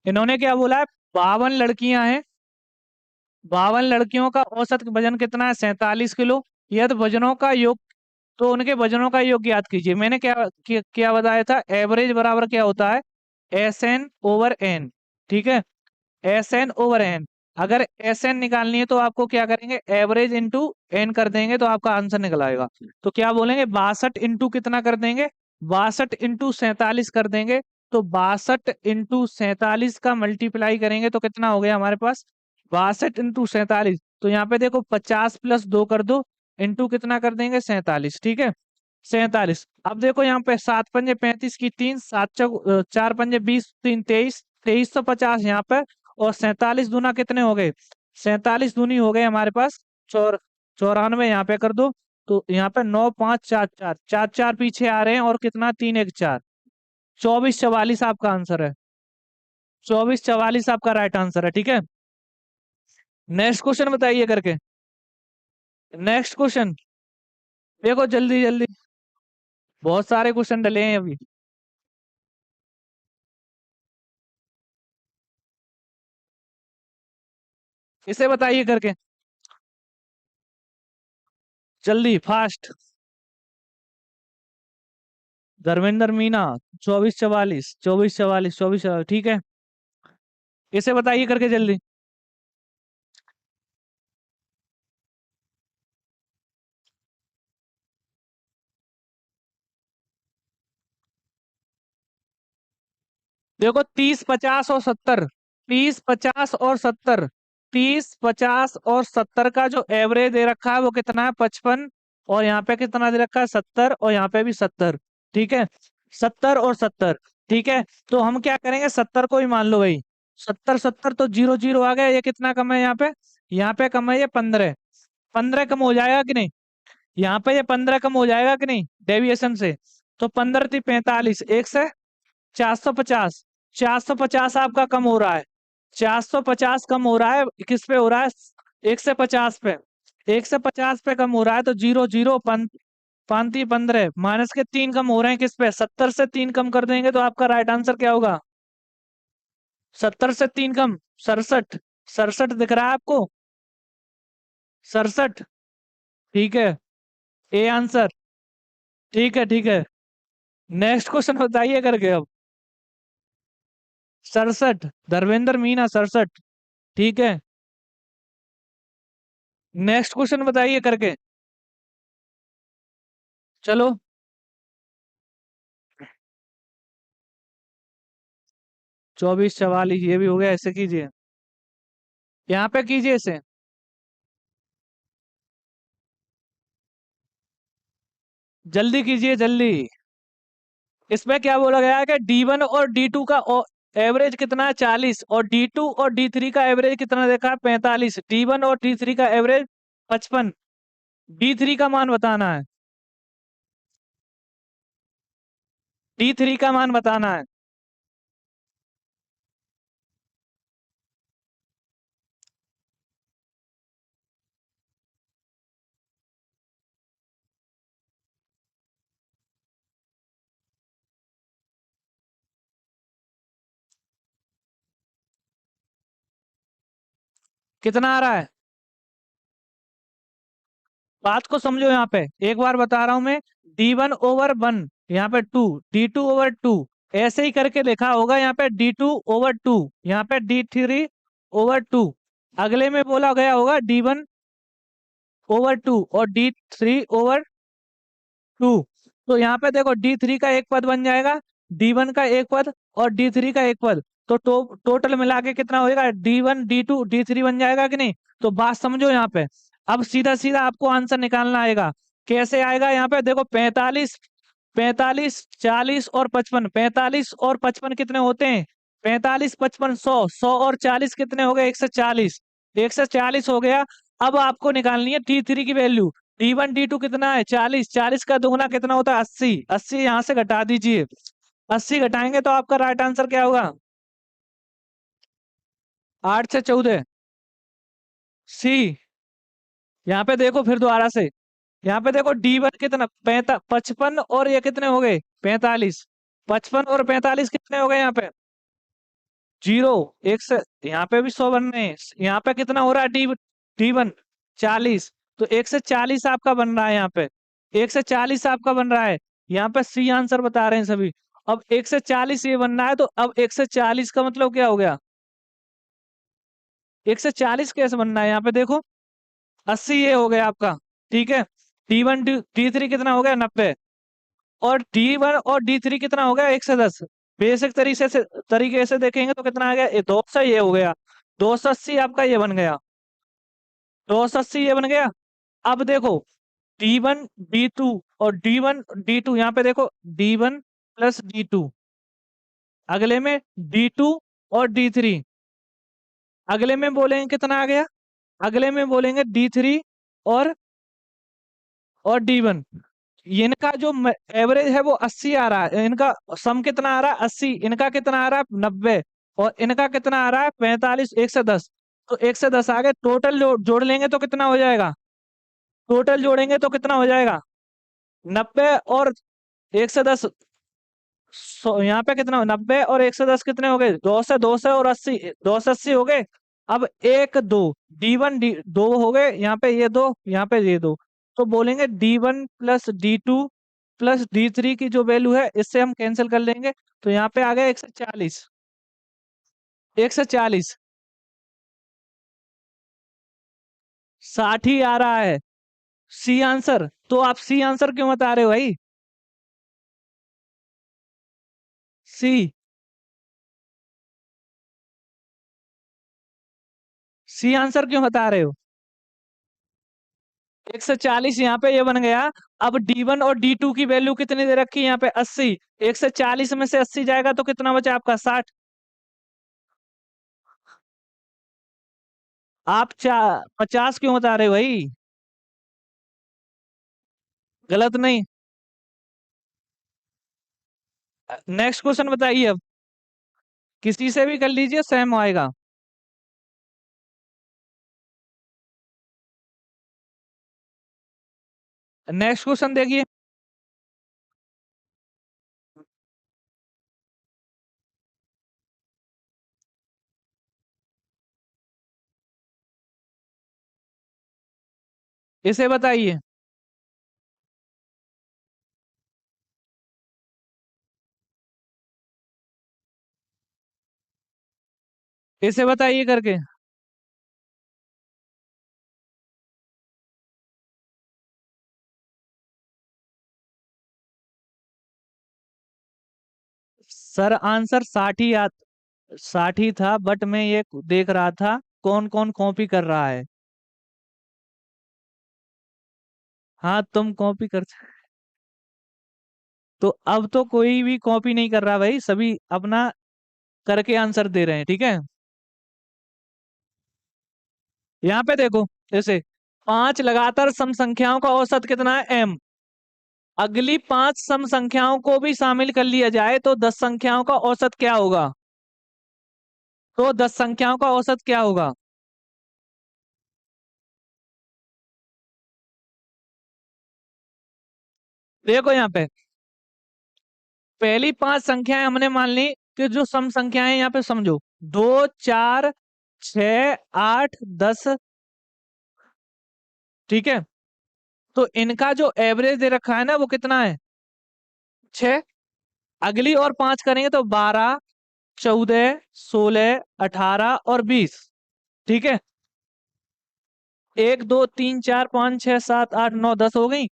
इन्होंने क्या बोला है, 52 लड़कियां हैं, 52 लड़कियों का औसत वजन कितना है, 47 किलो। यदि वजनों का योग, तो उनके वजनों का योग याद कीजिए। मैंने क्या बताया था, एवरेज बराबर क्या होता है, SN/N, ठीक है। SN/N, अगर SN निकालनी है तो आपको क्या करेंगे, एवरेज इंटू एन कर देंगे तो आपका आंसर निकल आएगा। तो क्या बोलेंगे, 62 इंटू कितना कर देंगे, 62 इंटू 47 कर देंगे। तो 62 इंटू 47 का मल्टीप्लाई करेंगे तो कितना हो गया हमारे पास, 62 इंटू 47। तो यहाँ पे देखो 50 प्लस 2 कर दो, इंटू कितना कर देंगे, 47, ठीक है। 47। अब देखो यहाँ पे 7×5 = 35 की 3, 4×5 = 20, 3 23, 2350 यहाँ पे। और 47 दूना कितने हो गए, 47 दूनी हो गए हमारे पास 94, यहाँ पे कर दो। तो यहाँ पे 9 5 4 4, 4 4 पीछे आ रहे हैं, और कितना 3 1 4, 24 44 आपका आंसर है। 24 44 आपका राइट आंसर है, ठीक है। नेक्स्ट क्वेश्चन बताइए करके। नेक्स्ट क्वेश्चन, देखो जल्दी जल्दी, बहुत सारे क्वेश्चन डले हैं अभी। इसे बताइए करके, जल्दी फास्ट। धर्मेंद्र मीना, 2444, 2444, 2444, ठीक है। इसे बताइए करके जल्दी। देखो 30, 50 और 70, 30, 50 और 70, 30, 50 और 70 का जो एवरेज दे रखा है वो कितना है, 55। और यहाँ पे कितना दे रखा है, 70, और यहाँ पे भी 70। ठीक है, 70 और 70। ठीक है, तो हम क्या करेंगे, 70 को ही मान लो भाई। 70, 70 तो जीरो जीरो आ गया, ये कितना कम है यहाँ पे, यहाँ पे कम है ये 15। 15 कम हो जाएगा कि नहीं, यहाँ पे ये 15 कम हो जाएगा कि नहीं डेविएशन से। तो 15 × 3 = 45, एक से 450। 450 आपका कम हो रहा है, 450 कम हो रहा है, किस पे हो रहा है, 1 से 50 पे। 1 से 50 पे कम हो रहा है, तो जीरो जीरो पांति 15, -3 कम हो रहे हैं किस पे, 70 से 3 कम कर देंगे तो आपका राइट आंसर क्या होगा, 70 से 3 कम, 67। 67 दिख रहा है आपको, 67। ठीक है, ए आंसर। ठीक है ठीक है, नेक्स्ट क्वेश्चन बताइए करके अब। 67, धर्मेंद्र मीना 67। ठीक है, नेक्स्ट क्वेश्चन बताइए करके। चलो, 24, 44, ये भी हो गया, ऐसे कीजिए, यहाँ पे कीजिए इसे। जल्दी कीजिए जल्दी। इसमें क्या बोला गया है कि D1 और D2 का एवरेज कितना है, 40, और D2 और D3 का एवरेज कितना देखा है, 45। D1 और D3 का एवरेज 55। D3 का मान बताना है, D3 का मान बताना है। कितना आ रहा है, बात को समझो, यहाँ पे एक बार बता रहा हूं मैं। D1/1, यहाँ पे 2, D2/2, ऐसे ही करके लिखा होगा, यहाँ पे D2/2, यहाँ पे D3/2। अगले में बोला गया होगा D1/2 और D3/2। तो यहाँ पे देखो D3 का एक पद बन जाएगा, D1 का एक पद, और D3 का एक पद। तो टोटल मिला के कितना होएगा, D1, D2, D3 बन जाएगा कि नहीं। तो बात समझो यहाँ पे। अब सीधा सीधा आपको आंसर निकालना आएगा। कैसे आएगा, यहाँ पे देखो 45, 45, 40 और 55, 45 और 55 कितने होते हैं, 45, 55, 100, 100 और 40 कितने हो गए, 140। 140 हो गया। अब आपको निकालनी है D3 की वैल्यू। D1, D2 कितना है, 40, 40 का दुगना कितना होता है, 80। 80 यहाँ से घटा दीजिए, 80 घटाएंगे तो आपका राइट आंसर क्या होगा, 8 से 14, सी। यहाँ पे देखो फिर दोबारा से, यहाँ पे देखो D1 कितना, 55, और ये कितने हो गए, 45। 55 और 45 कितने हो गए यहाँ पे, जीरो। एक से, यहाँ पे भी 100 बन रहे हैं, यहाँ पे कितना हो रहा है, D1 40। तो 1 से 40 आपका बन रहा है यहाँ पे, 1 से 40 आपका बन रहा है। यहाँ पे सी आंसर बता रहे हैं सभी। अब 1 से 40 ये बन रहा है, तो अब 1 से 40 का मतलब क्या हो गया, 1 से 40 कैसे बन रहा है, यहाँ पे देखो 80 ये हो गया आपका। ठीक है, D1, D3 कितना हो गया, 90। और D1 और D3 कितना हो गया, 1 से 10। बेसिक तरीके से देखेंगे तो कितना आ गया, 200 ये हो गया, 280 आपका ये बन गया, 280 ये बन गया। अब देखो D1, D2 और D1, D2, यहाँ पे देखो D1 + D2, अगले में D2 और D3, अगले में बोलेंगे कितना आ गया, अगले में बोलेंगे D3 और D1। इनका जो एवरेज है वो 80 आ रहा है, इनका सम कितना आ रहा है, 80, इनका कितना आ रहा है, 90, और इनका कितना आ रहा है, 45। 1 से 10, तो 1 से 10 आ गए, टोटल जोड़ लेंगे तो कितना हो जाएगा, टोटल जोड़ेंगे तो कितना हो जाएगा, 90 और 110, यहाँ पे कितना, 90 और 110 कितने हो गए, 200 और 80, 280 हो गए। अब एक दो, D1 दो हो गए, यहाँ पे ये दो, यहाँ पे ये दो। तो बोलेंगे D1 plus D2 plus D3 की जो वैल्यू है, इससे हम कैंसिल कर लेंगे। तो यहाँ पे आ गया 140, 140, 60 ही आ रहा है सी आंसर। तो आप सी आंसर क्यों बता रहे हो भाई? सी, सी आंसर क्यों बता रहे हो? 140 यहाँ पे ये बन गया। अब D1 और D2 की वैल्यू कितनी दे रखी है यहाँ पे, 80। 140 में से 80 जाएगा तो कितना बचा आपका, 60। आप 50 क्यों बता रहे हो भाई? गलत नहीं। नेक्स्ट क्वेश्चन बताइए अब। किसी से भी कर लीजिए, सेम आएगा। नेक्स्ट क्वेश्चन देखिए। इसे बताइए। इसे बताइए करके। सर आंसर 60 ही 60 ही था, बट मैं ये देख रहा था कौन कौन कॉपी कर रहा है। हाँ तुम कॉपी कर, तो अब तो कोई भी कॉपी नहीं कर रहा भाई, सभी अपना करके आंसर दे रहे हैं, ठीक है। यहाँ पे देखो, जैसे 5 लगातार सम संख्याओं का औसत कितना है, m। अगली 5 सम संख्याओं को भी शामिल कर लिया जाए तो 10 संख्याओं का औसत क्या होगा? तो 10 संख्याओं का औसत क्या होगा? देखो यहाँ पे, पहली 5 संख्याएं हमने मान ली कि जो सम संख्याएं, यहाँ पे समझो, 2 4 6 8 10, ठीक है। तो इनका जो एवरेज दे रखा है ना, वो कितना है, 6। अगली और 5 करेंगे तो 12 14 16 18 और 20, ठीक है। 1 2 3 4 5 6 7 8 9 10 हो गई।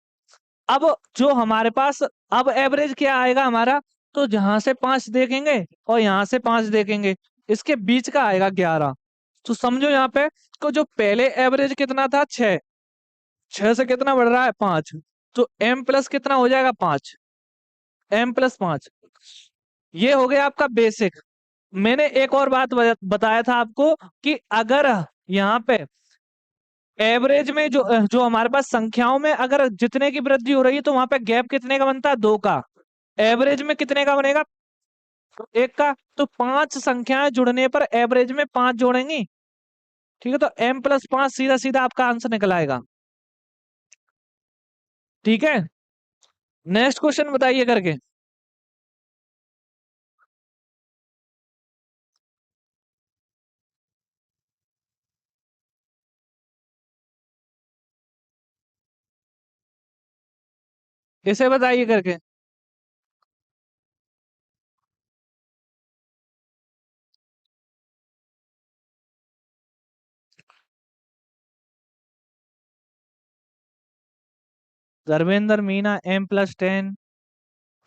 अब जो हमारे पास, अब एवरेज क्या आएगा हमारा, तो जहां से 5 देखेंगे और यहां से 5 देखेंगे, इसके बीच का आएगा 11। तो समझो यहाँ पे, तो जो पहले एवरेज कितना था, 6, 6 से कितना बढ़ रहा है, 5। तो m प्लस कितना हो जाएगा, 5, m+5। ये हो गया आपका बेसिक। मैंने एक और बात बताया था आपको कि अगर यहाँ पे एवरेज में जो हमारे पास संख्याओं में अगर जितने की वृद्धि हो रही है, तो वहां पे गैप कितने का बनता है, 2 का। एवरेज में कितने का बनेगा, 1 का। तो 5 संख्याएं जुड़ने पर एवरेज में 5 जोड़ेंगी, ठीक है। तो m+5 सीधा सीधा आपका आंसर निकल आएगा, ठीक है। नेक्स्ट क्वेश्चन बताइए करके। इसे बताइए करके। धर्मेंद्र मीना m+10,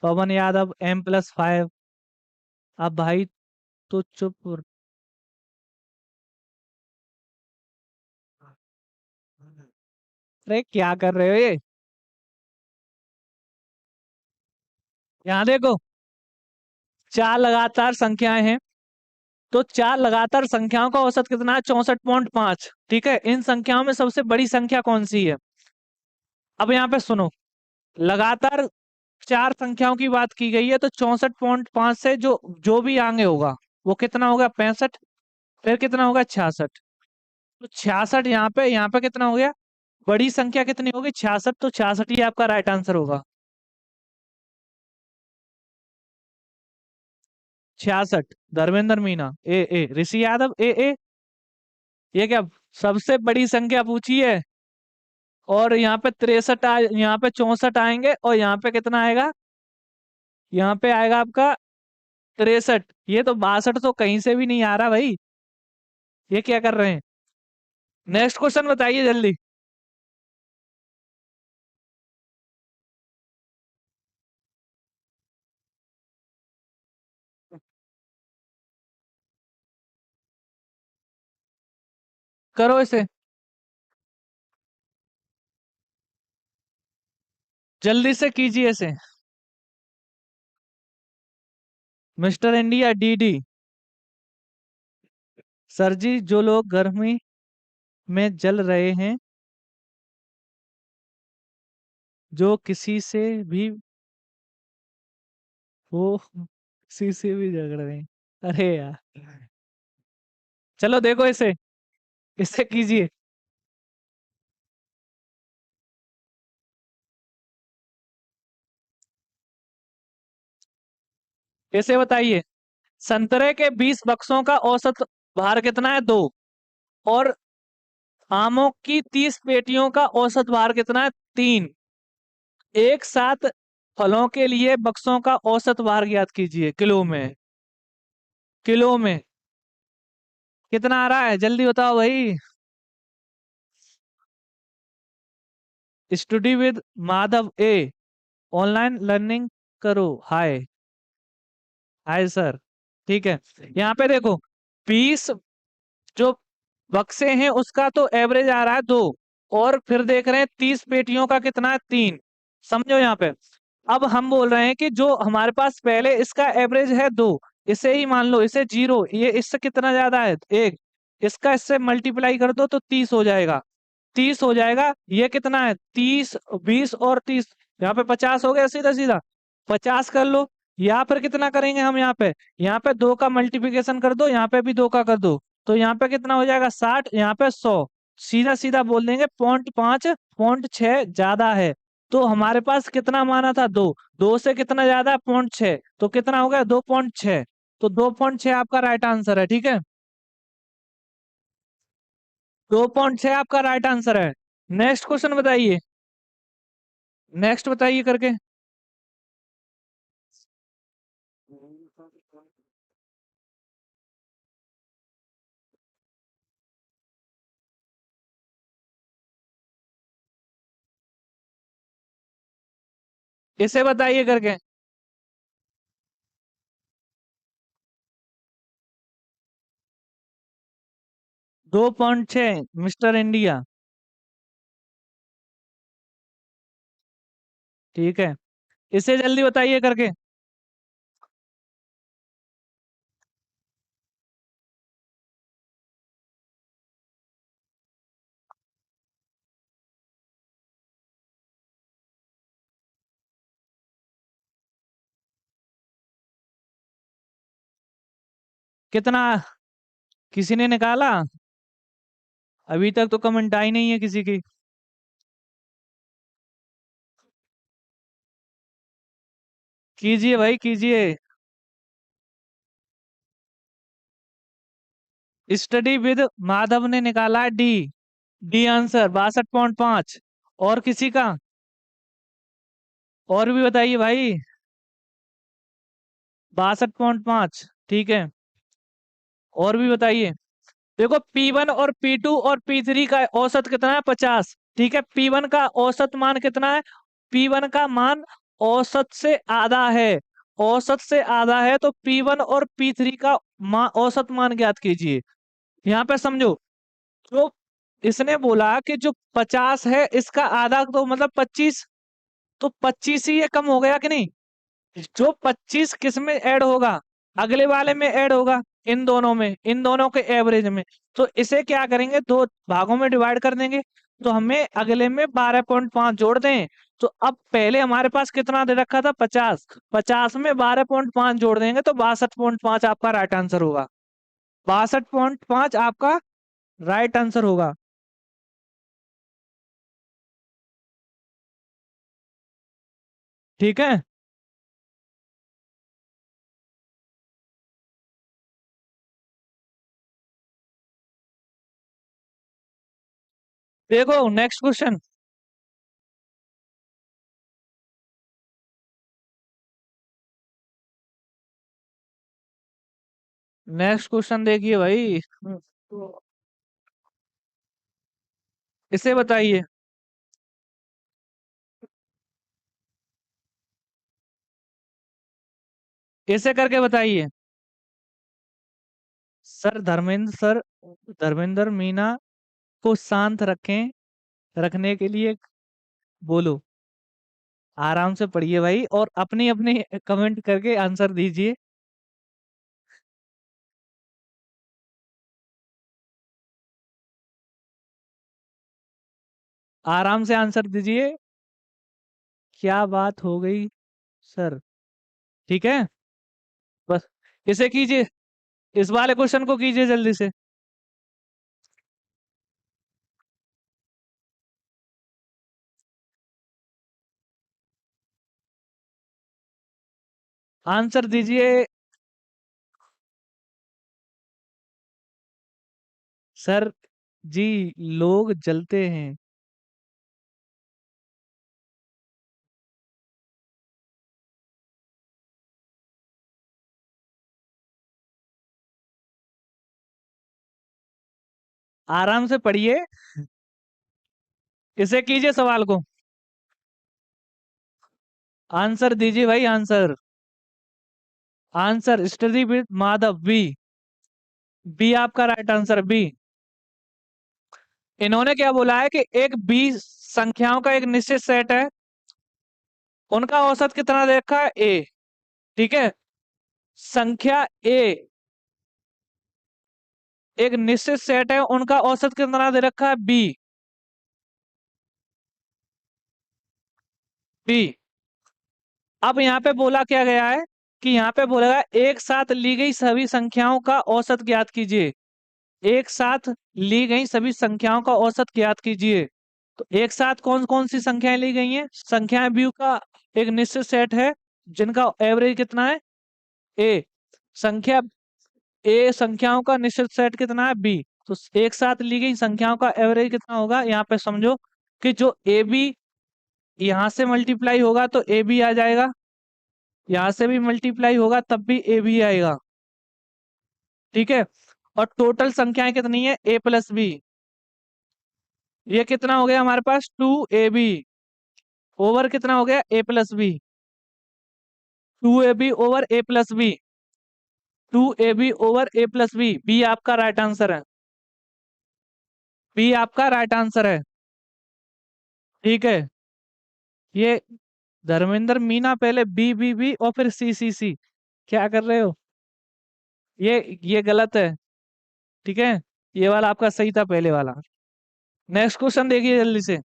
पवन यादव m+5। अब भाई तो चुप। अरे क्या कर रहे हो ये? यहाँ देखो, 4 लगातार संख्याएं हैं। तो 4 लगातार संख्याओं का औसत कितना है, 64.5, ठीक है। इन संख्याओं में सबसे बड़ी संख्या कौन सी है? अब यहाँ पे सुनो, लगातार 4 संख्याओं की बात की गई है, तो 64.5 से जो जो भी आगे होगा, वो कितना होगा, 65। फिर कितना होगा, 66। तो 66 यहाँ पे कितना हो गया, बड़ी संख्या कितनी होगी, 66। तो 66 ही आपका राइट आंसर होगा। 66। धर्मेंद्र मीना, ए। ऋषि यादव, ए। ये क्या सबसे बड़ी संख्या पूछी है? और यहाँ पे 63 यहाँ पे 64 आएंगे, और यहाँ पे कितना आएगा? यहाँ पे आएगा आपका 63। ये तो 62 तो कहीं से भी नहीं आ रहा भाई। ये क्या कर रहे हैं? नेक्स्ट क्वेश्चन बताइए जल्दी। करो इसे, जल्दी से कीजिए इसे। Mister India, DD. सर जी, जो लोग गर्मी में जल रहे हैं, जो किसी से भी, वो किसी से भी झगड़ रहे हैं। अरे यार, चलो देखो इसे, इसे कीजिए। इसे बताइए। संतरे के 20 बक्सों का औसत भार कितना है? 2। और आमों की 30 पेटियों का औसत भार कितना है? 3। एक साथ फलों के लिए बक्सों का औसत भार ज्ञात कीजिए किलो में। किलो में कितना आ रहा है? जल्दी बताओ भाई। Study with Madhav, A. Online learning करो, हाय। Hi sir. ठीक है, यहाँ पे देखो, 20 जो बक्से हैं उसका तो एवरेज आ रहा है 2। और फिर देख रहे हैं 30 पेटियों का कितना है? 3। समझो यहाँ पे। अब हम बोल रहे हैं कि जो हमारे पास पहले इसका एवरेज है 2, इसे ही मान लो, इसे 0, ये इससे कितना ज्यादा है? 1। इसका इससे मल्टीप्लाई कर दो तो 30 हो जाएगा। 30 हो जाएगा। ये कितना है? 30, 20 और 30, यहाँ पे 50 हो गया सीधा सीधा। 50 कर लो। यहाँ पर कितना करेंगे हम? यहाँ पे 2 का मल्टीप्लिकेशन कर दो, यहाँ पे भी 2 का कर दो, तो यहाँ पे कितना हो जाएगा? 60, यहाँ पे 100। सीधा सीधा बोल देंगे 0.5, 0.6 ज्यादा है। तो हमारे पास कितना माना था? 2। 2 से कितना ज्यादा है? 0.6, तो कितना हो गया? 2.6। तो 2.6 आपका राइट आंसर है, ठीक है। 2.6 आपका राइट आंसर है। नेक्स्ट क्वेश्चन बताइए। नेक्स्ट बताइए करके। इसे बताइए करके। 2.6 मिस्टर इंडिया। ठीक है, इसे जल्दी बताइए करके। कितना? किसी ने निकाला? अभी तक तो कमेंट आई नहीं है किसी की। कीजिए भाई, कीजिए। स्टडी विद माधव ने निकाला है डी। D answer 62.5। और किसी का? और भी बताइए भाई। 62.5, ठीक है। और भी बताइए। देखो, P1 और P2 और P3 का औसत कितना है? 50। ठीक है, P1 का औसत मान कितना है? P1 का मान औसत से आधा है। औसत से आधा है, तो P1 और P3 का औसत मान ज्ञात कीजिए। यहाँ पे समझो, जो इसने बोला कि जो 50 है इसका आधा, तो मतलब 25। तो 25 ही ये कम हो गया कि नहीं? जो 25 किस में ऐड होगा? अगले वाले में ऐड होगा। इन दोनों में, इन दोनों के एवरेज में। तो इसे क्या करेंगे? 2 भागों में डिवाइड कर देंगे। तो हमें अगले में 12.5 जोड़ दें। तो अब पहले हमारे पास कितना दे रखा था? 50। 50 में 12.5 जोड़ देंगे तो 62.5 आपका राइट आंसर होगा। 62.5 आपका राइट आंसर होगा। ठीक है। देखो नेक्स्ट क्वेश्चन। नेक्स्ट क्वेश्चन देखिए भाई। इसे बताइए। इसे करके बताइए। सर धर्मेंद्र मीना को शांत रखें, रखने के लिए बोलो। आराम से पढ़िए भाई और अपनी अपनी कमेंट करके आंसर दीजिए। आराम से आंसर दीजिए। क्या बात हो गई सर? ठीक है, बस इसे कीजिए। इस वाले क्वेश्चन को कीजिए जल्दी से। आंसर दीजिए। सर जी, लोग जलते हैं। आराम से पढ़िए। इसे कीजिए सवाल को। आंसर दीजिए भाई, answer. Answer study with Madhav, B. B आपका राइट आंसर, बी। इन्होंने क्या बोला है कि एक बी संख्याओं का एक निश्चित सेट है, उनका औसत कितना दे रखा है? ए। ठीक है, संख्या ए एक निश्चित सेट है, उनका औसत कितना दे रखा है? बी। बी। अब यहाँ पे बोला क्या गया है कि यहाँ पे बोला गया एक साथ ली गई सभी संख्याओं का औसत ज्ञात कीजिए। एक साथ ली गई सभी संख्याओं का औसत ज्ञात कीजिए। तो एक साथ कौन कौन सी संख्याएं ली गई हैं? संख्याएं बी का एक निश्चित सेट है जिनका एवरेज कितना है? ए। संख्या ए संख्याओं का निश्चित सेट कितना है? बी। तो एक साथ ली गई संख्याओं का एवरेज कितना होगा? यहाँ पे समझो कि जो ए बी यहां से मल्टीप्लाई होगा तो ए बी आ जाएगा, यहां से भी मल्टीप्लाई होगा तब भी ए बी आएगा। ठीक है, और टोटल संख्याएं कितनी है? ए प्लस बी। ये कितना हो गया हमारे पास? 2ab ओवर कितना हो गया? ए प्लस बी। 2ab ओवर ए प्लस बी। 2ab ओवर ए प्लस बी। बी आपका राइट आंसर है। बी आपका राइट आंसर है। ठीक है, ये धर्मेंद्र मीना पहले बी बी बी और फिर सी सी सी, क्या कर रहे हो? ये गलत है। ठीक है, ये वाला आपका सही था पहले वाला। नेक्स्ट क्वेश्चन देखिए जल्दी से।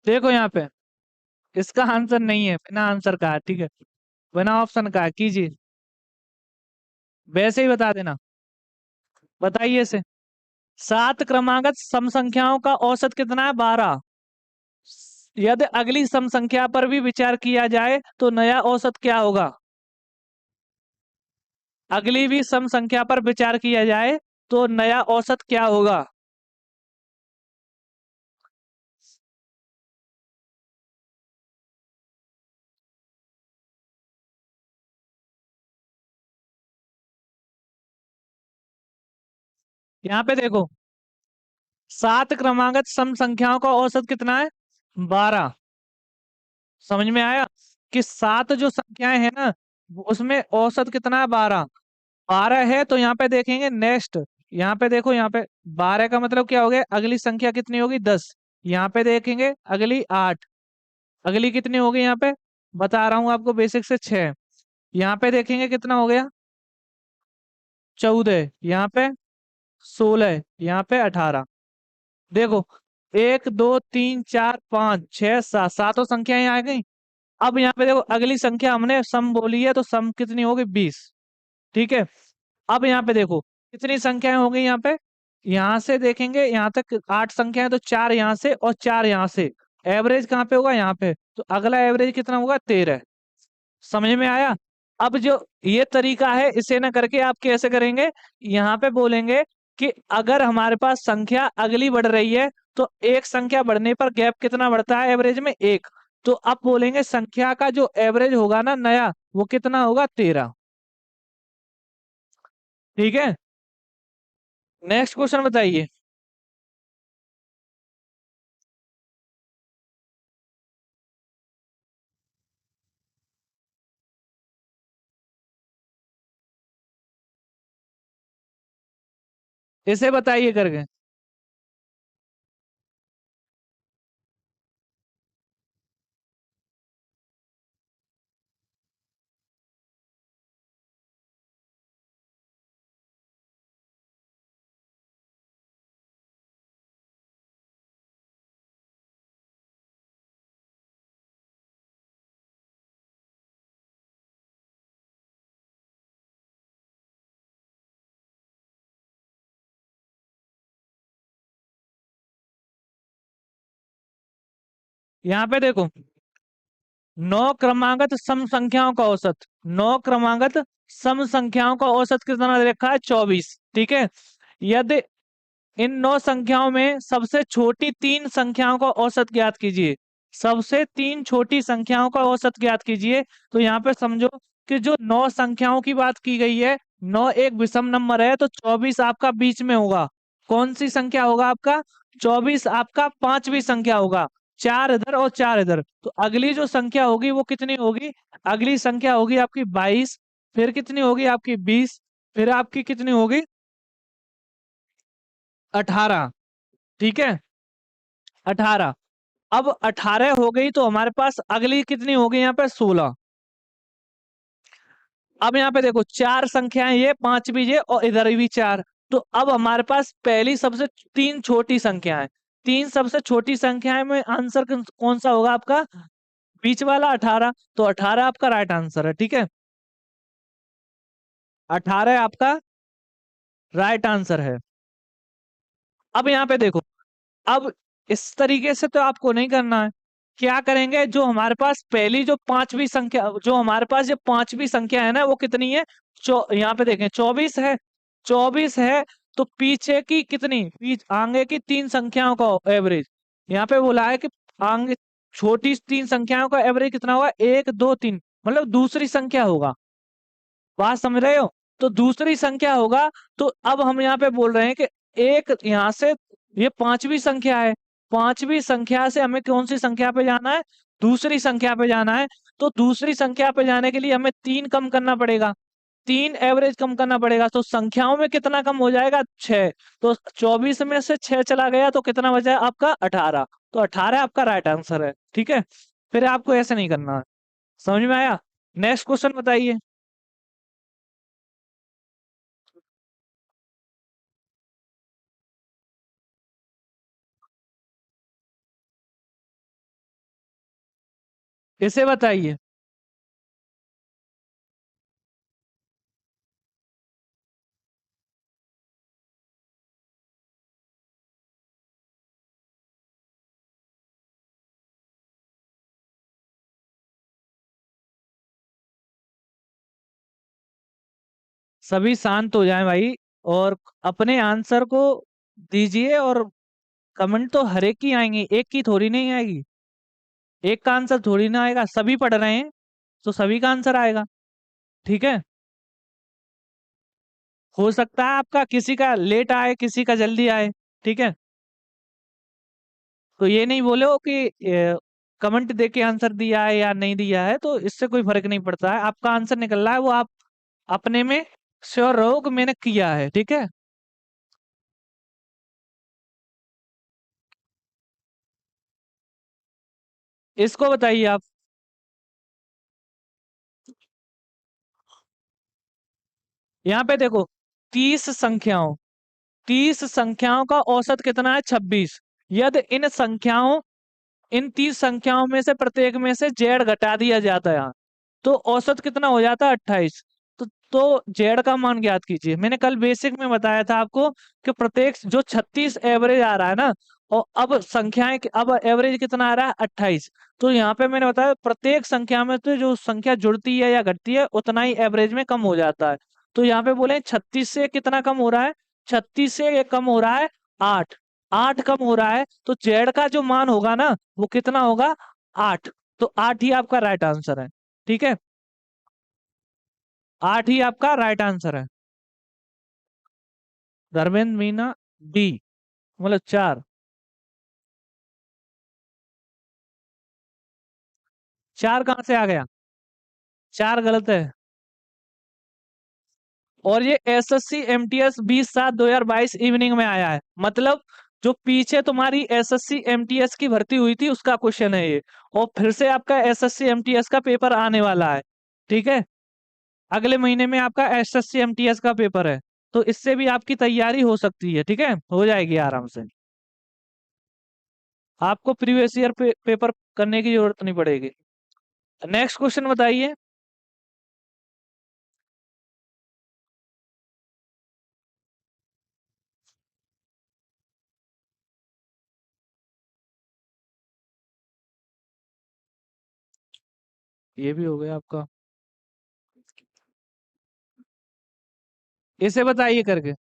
देखो यहाँ पे इसका आंसर नहीं है, बिना आंसर का है, ठीक है, बिना ऑप्शन का है, कीजिए। वैसे ही बता देना। बताइए इसे। सात क्रमागत सम संख्याओं का औसत कितना है? 12। यदि अगली सम संख्या पर भी विचार किया जाए तो नया औसत क्या होगा? अगली भी सम संख्या पर विचार किया जाए तो नया औसत क्या होगा? यहाँ पे देखो, सात क्रमागत सम संख्याओं का औसत कितना है? 12। समझ में आया कि सात जो संख्याएं हैं ना, उसमें औसत कितना है? 12। 12 है तो यहाँ पे देखेंगे नेक्स्ट। यहाँ पे देखो, यहाँ पे 12 का मतलब क्या हो गया? अगली संख्या कितनी होगी? 10। यहाँ पे देखेंगे अगली 8। अगली कितनी होगी यहाँ पे? बता रहा हूँ आपको बेसिक से, 6। यहाँ पे देखेंगे कितना हो गया? 14। यहाँ पे 16। यहाँ पे 18। देखो, 1 2 3 4 5 6 7, सातों संख्याएं आ गई। अब यहाँ पे देखो, अगली संख्या हमने सम बोली है तो सम कितनी होगी? 20। ठीक है, अब यहाँ पे देखो कितनी संख्याएं हो गई यहाँ पे। यहाँ से देखेंगे यहाँ तक 8 संख्याएं, तो 4 यहाँ से और 4 यहाँ से। एवरेज कहाँ पे होगा, यहाँ पे, तो अगला एवरेज कितना होगा, 13। समझ में आया। अब जो ये तरीका है इसे ना करके आप कैसे करेंगे, यहाँ पे बोलेंगे कि अगर हमारे पास संख्या अगली बढ़ रही है तो एक संख्या बढ़ने पर गैप कितना बढ़ता है, एवरेज में 1। तो अब बोलेंगे संख्या का जो एवरेज होगा ना नया, वो कितना होगा, 13। ठीक है, नेक्स्ट क्वेश्चन बताइए। इसे बताइए करके। यहाँ पे देखो, नौ क्रमागत सम संख्याओं का औसत, नौ क्रमागत सम संख्याओं का औसत कितना दे रखा है, 24। ठीक है, यदि इन नौ संख्याओं में सबसे छोटी तीन संख्याओं का औसत ज्ञात कीजिए, सबसे तीन छोटी संख्याओं का औसत ज्ञात कीजिए। तो यहाँ पे समझो कि जो नौ संख्याओं की बात की गई है, नौ एक विषम नंबर है, तो 24 आपका बीच में होगा। कौन सी संख्या होगा आपका, 24 आपका पांचवी संख्या होगा। चार इधर और चार इधर, तो अगली जो संख्या होगी वो कितनी होगी, अगली संख्या होगी आपकी 22, फिर कितनी होगी आपकी 20, फिर आपकी कितनी होगी, 18। ठीक है, 18। अब 18 हो गई तो हमारे पास अगली कितनी होगी यहाँ पे, 16। अब यहाँ पे देखो चार संख्याएं, ये पांच भी ये और इधर भी चार। तो अब हमारे पास पहली सबसे तीन छोटी संख्याएं, तीन सबसे छोटी संख्याएं में आंसर कौन सा होगा आपका, बीच वाला 18। तो 18 आपका राइट आंसर है। ठीक है, 18 आपका राइट आंसर है। अब यहाँ पे देखो, अब इस तरीके से तो आपको नहीं करना है। क्या करेंगे, जो हमारे पास पहली जो पांचवी संख्या, जो हमारे पास जो पांचवी संख्या है ना, वो कितनी है, यहाँ पे देखें 24 है, 24 है। तो पीछे की कितनी, आगे की तीन संख्याओं का एवरेज, यहाँ पे बोला है कि आगे छोटी तीन संख्याओं का एवरेज कितना होगा, एक दो तीन, मतलब दूसरी संख्या होगा। बात समझ रहे हो, तो दूसरी संख्या होगा। तो अब हम यहाँ पे बोल रहे हैं कि एक यहाँ से, ये पांचवी संख्या है, पांचवी संख्या से हमें कौन सी संख्या पे जाना है, दूसरी संख्या पे जाना है। तो दूसरी संख्या पे जाने के लिए हमें तीन कम करना पड़ेगा, तीन एवरेज कम करना पड़ेगा। तो संख्याओं में कितना कम हो जाएगा, 6। तो 24 में से 6 चला गया तो कितना बचा है आपका, 18। तो 18 आपका राइट आंसर है। ठीक है, फिर आपको ऐसे नहीं करना है। समझ में आया। नेक्स्ट क्वेश्चन बताइए। इसे बताइए। सभी शांत हो जाएं भाई, और अपने आंसर को दीजिए। और कमेंट तो हर एक की आएंगी, एक की थोड़ी नहीं आएगी, एक का आंसर थोड़ी ना आएगा। सभी पढ़ रहे हैं तो सभी का आंसर आएगा। ठीक है, हो सकता है आपका किसी का लेट आए, किसी का जल्दी आए। ठीक है, तो ये नहीं बोले हो कि कमेंट दे के आंसर दिया है या नहीं दिया है, तो इससे कोई फर्क नहीं पड़ता है। आपका आंसर निकल रहा है, वो आप अपने में श्योर रहो कि मैंने किया है। ठीक है, इसको बताइए आप। यहाँ पे देखो, 30 संख्याओं, 30 संख्याओं का औसत कितना है, 26। यदि इन 30 संख्याओं में से प्रत्येक में से जेड घटा दिया जाता है यहाँ, तो औसत कितना हो जाता है, 28। तो जेड का मान ज्ञात कीजिए। मैंने कल बेसिक में बताया था आपको कि प्रत्येक जो 36 एवरेज आ रहा है ना, और अब संख्याएं अब एवरेज कितना आ रहा है 28। तो यहाँ पे मैंने बताया प्रत्येक संख्या में तो जो संख्या जुड़ती है या घटती है उतना ही एवरेज में कम हो जाता है। तो यहाँ पे बोले 36 से कितना कम हो रहा है, 36 से ये कम हो रहा है 8। 8 कम हो रहा है तो जेड का जो मान होगा ना वो कितना होगा, 8। तो 8 ही आपका राइट आंसर है। ठीक है, 8 ही आपका राइट आंसर है। धर्मेंद्र मीना डी, मतलब 4। 4 कहां से आ गया, 4 गलत है। और ये एसएससी एमटीएस 20/7/2022 इवनिंग में आया है, मतलब जो पीछे तुम्हारी एसएससी एमटीएस की भर्ती हुई थी उसका क्वेश्चन है ये। और फिर से आपका एसएससी एमटीएस का पेपर आने वाला है। ठीक है, अगले महीने में आपका एसएससी एमटीएस का पेपर है। तो इससे भी आपकी तैयारी हो सकती है, ठीक है, हो जाएगी आराम से। आपको प्रीवियस ईयर पेपर करने की जरूरत नहीं पड़ेगी। नेक्स्ट क्वेश्चन बताइए। ये भी हो गया आपका, इसे बताइए करके।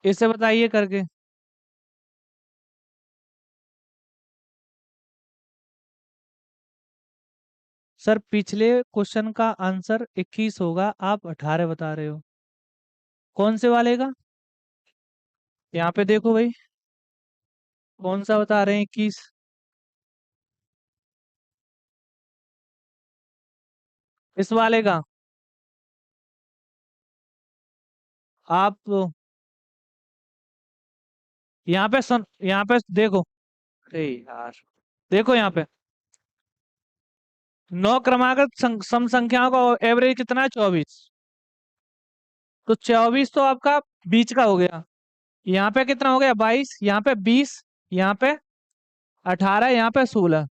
इसे बताइए करके। सर पिछले क्वेश्चन का आंसर 21 होगा, आप 18 बता रहे हो। कौन से वाले का, यहाँ पे देखो भाई, कौन सा बता रहे हैं 21। इस वाले का आप यहाँ पे सुन, यहाँ पे देखो। अरे यार, देखो यहाँ पे 9 क्रमागत सम संख्याओं का एवरेज कितना है, 24। तो 24 तो आपका बीच का हो गया। यहाँ पे कितना हो गया, 22, यहाँ पे 20, यहाँ पे 18, यहाँ पे 16,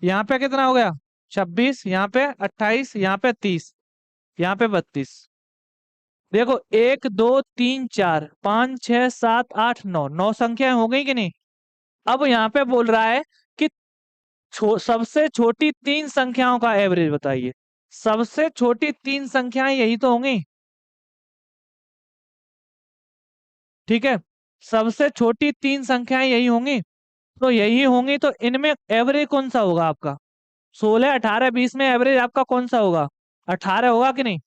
यहाँ पे कितना हो गया 26, यहाँ पे 28, यहाँ पे 30, यहाँ पे 32। देखो 1 2 3 4 5 6 7 8 9, 9 संख्याएं हो गई कि नहीं। अब यहाँ पे बोल रहा है कि सबसे छोटी 3 संख्याओं का एवरेज बताइए। सबसे छोटी 3 संख्याएं यही तो होंगी। ठीक है, सबसे छोटी 3 संख्याएं यही होंगी। तो यही होंगी तो इनमें एवरेज कौन सा होगा आपका, 16 18 20 में एवरेज आपका कौन सा होगा, 18 होगा कि नहीं।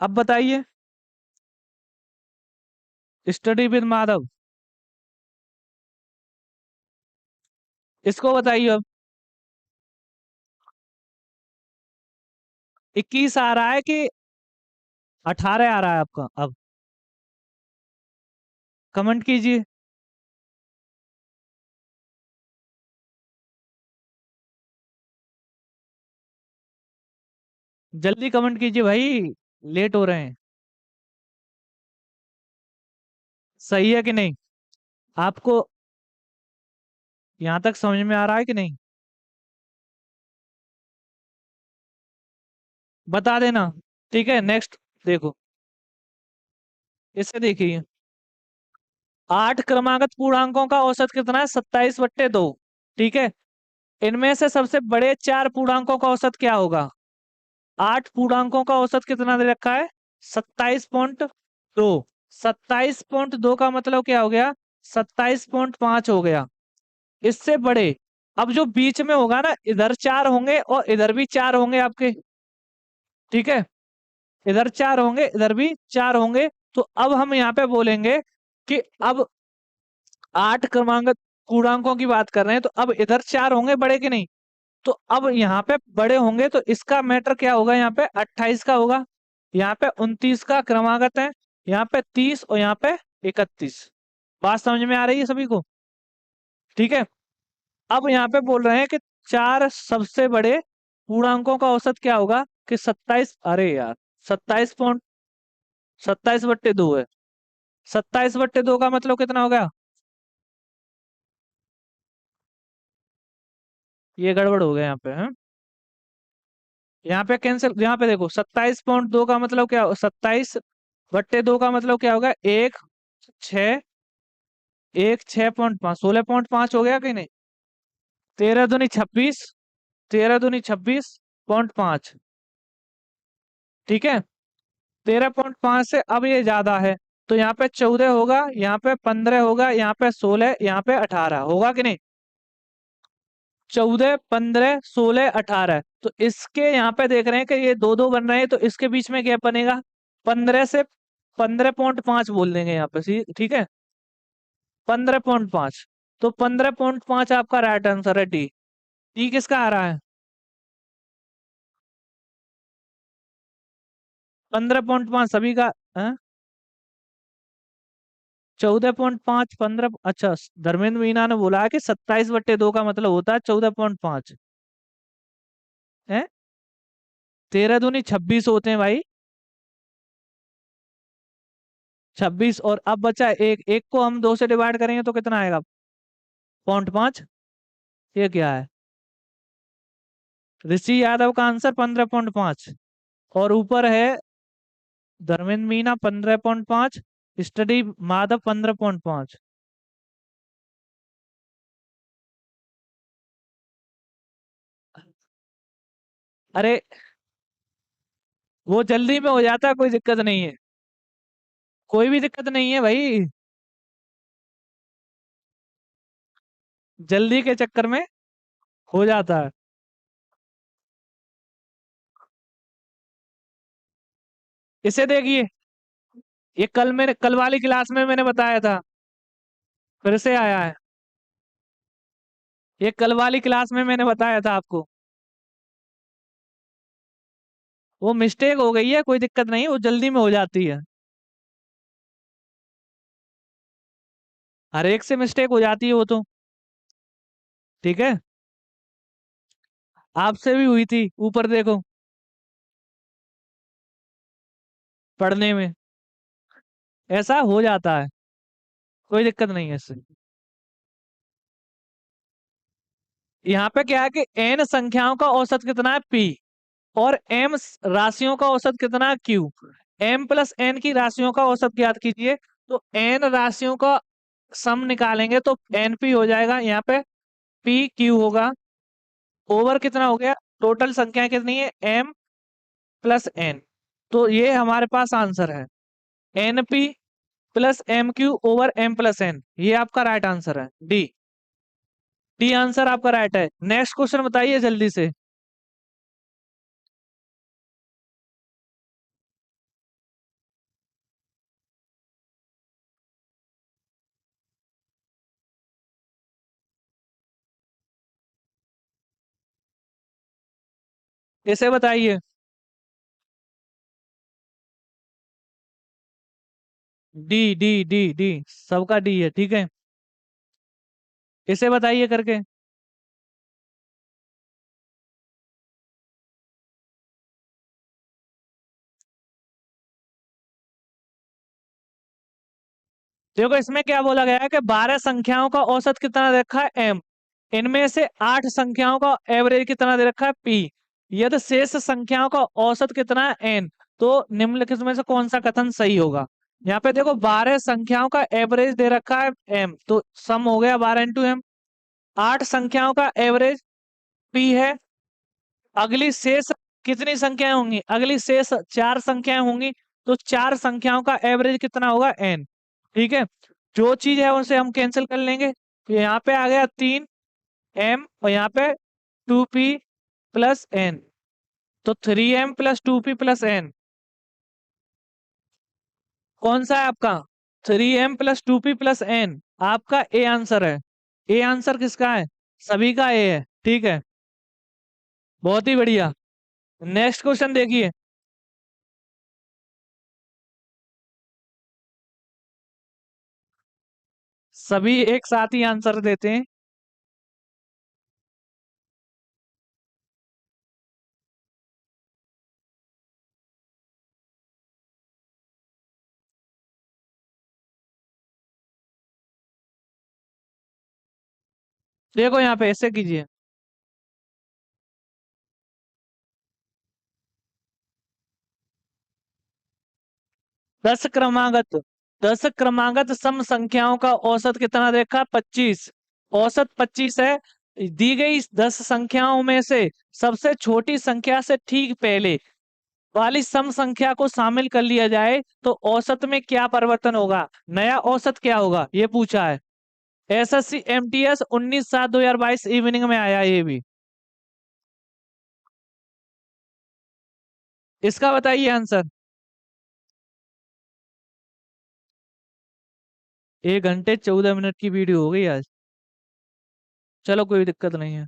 अब बताइए, स्टडी विद माधव, इसको बताइए अब। 21 आ रहा है कि 18 आ रहा है आपका, अब कमेंट कीजिए। जल्दी कमेंट कीजिए भाई, लेट हो रहे हैं। सही है कि नहीं, आपको यहां तक समझ में आ रहा है कि नहीं, बता देना। ठीक है, नेक्स्ट देखो, इसे देखिए। 8 क्रमागत पूर्णांकों का औसत कितना है, 27/2। ठीक है, इनमें से सबसे बड़े 4 पूर्णांकों का औसत क्या होगा। 8 पूर्णांकों का औसत कितना दे रखा है, 27.2। 27.2 का मतलब क्या हो गया, 27.5 हो गया। इससे बड़े, अब जो बीच में होगा ना, इधर 4 होंगे और इधर भी 4 होंगे आपके। ठीक है, इधर 4 होंगे, इधर भी 4 होंगे। तो अब हम यहाँ पे बोलेंगे कि अब 8 क्रमांक पूर्णांकों की बात कर रहे हैं, तो अब इधर 4 होंगे बड़े कि नहीं। तो अब यहाँ पे बड़े होंगे तो इसका मैटर क्या होगा, यहाँ पे 28 का होगा, यहाँ पे 29 का क्रमागत है, यहाँ पे 30 और यहाँ पे 31। बात समझ में आ रही है सभी को। ठीक है, अब यहाँ पे बोल रहे हैं कि चार सबसे बड़े पूर्णांकों का औसत क्या होगा कि 27, अरे यार 27 27/2 है। 27/2 का मतलब कितना हो गया? ये गड़बड़ हो गया यहाँ पे है। यहाँ पे कैंसिल, यहाँ पे देखो 27.2 का मतलब क्या, 27/2 का मतलब क्या होगा? एक 6, एक 6.5, 16.5 हो गया कि नहीं? 13 दूनी 26, 13 दूनी 26.5। ठीक है, 13.5 से अब ये ज्यादा है, तो यहाँ पे 14 होगा, यहाँ पे 15 होगा, यहाँ पे 16, यहाँ पे 18 होगा कि नहीं? 14, 15, 16, 18, तो इसके यहाँ पे देख रहे हैं कि ये दो दो बन रहे हैं, तो इसके बीच में गैप बनेगा 15 से 15.5 बोल देंगे यहाँ पे, ठीक है, 15.5। तो 15.5 आपका राइट आंसर है, डी। डी किसका आ रहा है? 15.5 सभी का है। 14.5, 15, अच्छा, धर्मेंद्र मीना ने बोला है कि 27/2 का मतलब होता है 14.5 है। 13 दूनी 26 होते हैं भाई, 26, और अब बचा एक, एक को हम 2 से डिवाइड करेंगे तो कितना आएगा? 0.5। ये क्या है? ऋषि यादव का आंसर 15.5, और ऊपर है धर्मेंद्र मीना 15.5, स्टडी माधव 15.5। अरे वो जल्दी में हो जाता है, कोई दिक्कत नहीं है, कोई भी दिक्कत नहीं है भाई, जल्दी के चक्कर में हो जाता है। इसे देखिए, ये कल वाली क्लास में मैंने बताया था, फिर से आया है। ये कल वाली क्लास में मैंने बताया था आपको, वो मिस्टेक हो गई है, कोई दिक्कत नहीं, वो जल्दी में हो जाती है। हर एक से मिस्टेक हो जाती है वो तो। ठीक है, आपसे भी हुई थी, ऊपर देखो, पढ़ने में ऐसा हो जाता है, कोई दिक्कत नहीं है इससे। यहाँ पे क्या है कि एन संख्याओं का औसत कितना है? पी। और एम राशियों का औसत कितना है? क्यू। एम प्लस एन की राशियों का औसत ज्ञात कीजिए, तो एन राशियों का सम निकालेंगे तो एन पी हो जाएगा, यहाँ पे पी क्यू होगा, ओवर कितना हो गया? टोटल संख्या कितनी है? M plus N. तो ये हमारे पास आंसर है, N P plus M Q over M plus N, ये आपका राइट आंसर है, डी। डी आंसर आपका राइट है। नेक्स्ट क्वेश्चन बताइए जल्दी से। इसे बताइए। डी डी डी डी, सबका डी है, ठीक है। इसे बताइए करके। देखो इसमें क्या बोला गया है कि 12 संख्याओं का औसत कितना दे रखा है? एम। इनमें से 8 संख्याओं का एवरेज कितना दे रखा है? पी। यदि शेष संख्याओं का औसत कितना है? एन। तो निम्नलिखित में से कौन सा कथन सही होगा? यहाँ पे देखो 12 संख्याओं का एवरेज दे रखा है एम, तो सम हो गया 12 × एम। 8 संख्याओं का एवरेज पी है। अगली शेष कितनी संख्याएं होंगी? अगली शेष 4 संख्याएं होंगी, तो 4 संख्याओं का एवरेज कितना होगा? एन। ठीक है, जो चीज है उनसे हम कैंसिल कर लेंगे, तो यहाँ पे आ गया 3 एम, और यहाँ पे 2p प्लस एन, तो 3m plus 2p plus N कौन सा है आपका? 3m plus 2p plus N आपका ए आंसर है। ए आंसर किसका है? सभी का ए है, ठीक है, बहुत ही बढ़िया। नेक्स्ट क्वेश्चन देखिए। सभी एक साथ ही आंसर देते हैं। देखो यहाँ पे ऐसे कीजिए। 10 क्रमागत, 10 क्रमागत सम संख्याओं का औसत कितना देखा? 25। औसत 25 है। दी गई 10 संख्याओं में से सबसे छोटी संख्या से ठीक पहले वाली सम संख्या को शामिल कर लिया जाए तो औसत में क्या परिवर्तन होगा? नया औसत क्या होगा, ये पूछा है। एसएससी एमटीएस 19/7/2022 इवनिंग में आया ये भी। इसका बताइए आंसर। 1 घंटे 14 मिनट की वीडियो हो गई आज। चलो कोई दिक्कत नहीं है।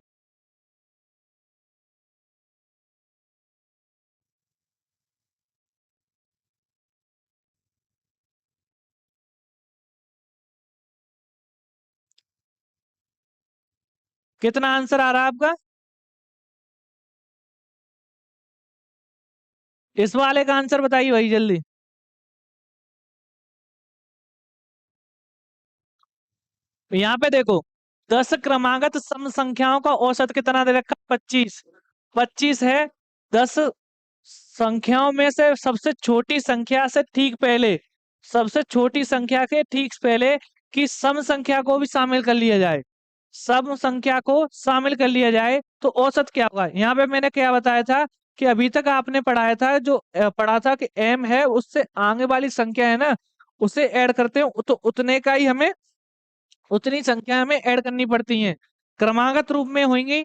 कितना आंसर आ रहा है आपका? इस वाले का आंसर बताइए भाई जल्दी। यहाँ पे देखो, 10 क्रमागत सम संख्याओं का औसत कितना दे रखा? 25। 25 है। 10 संख्याओं में से सबसे छोटी संख्या से ठीक पहले, सबसे छोटी संख्या के ठीक पहले की सम संख्या को भी शामिल कर लिया जाए, सम संख्या को शामिल कर लिया जाए तो औसत क्या होगा? यहाँ पे मैंने क्या बताया था कि अभी तक आपने पढ़ाया था, जो पढ़ा था कि m है उससे आगे वाली संख्या है ना, उसे ऐड करते हैं तो उतने का ही हमें, उतनी संख्या हमें ऐड करनी पड़ती है। क्रमागत रूप में होंगी,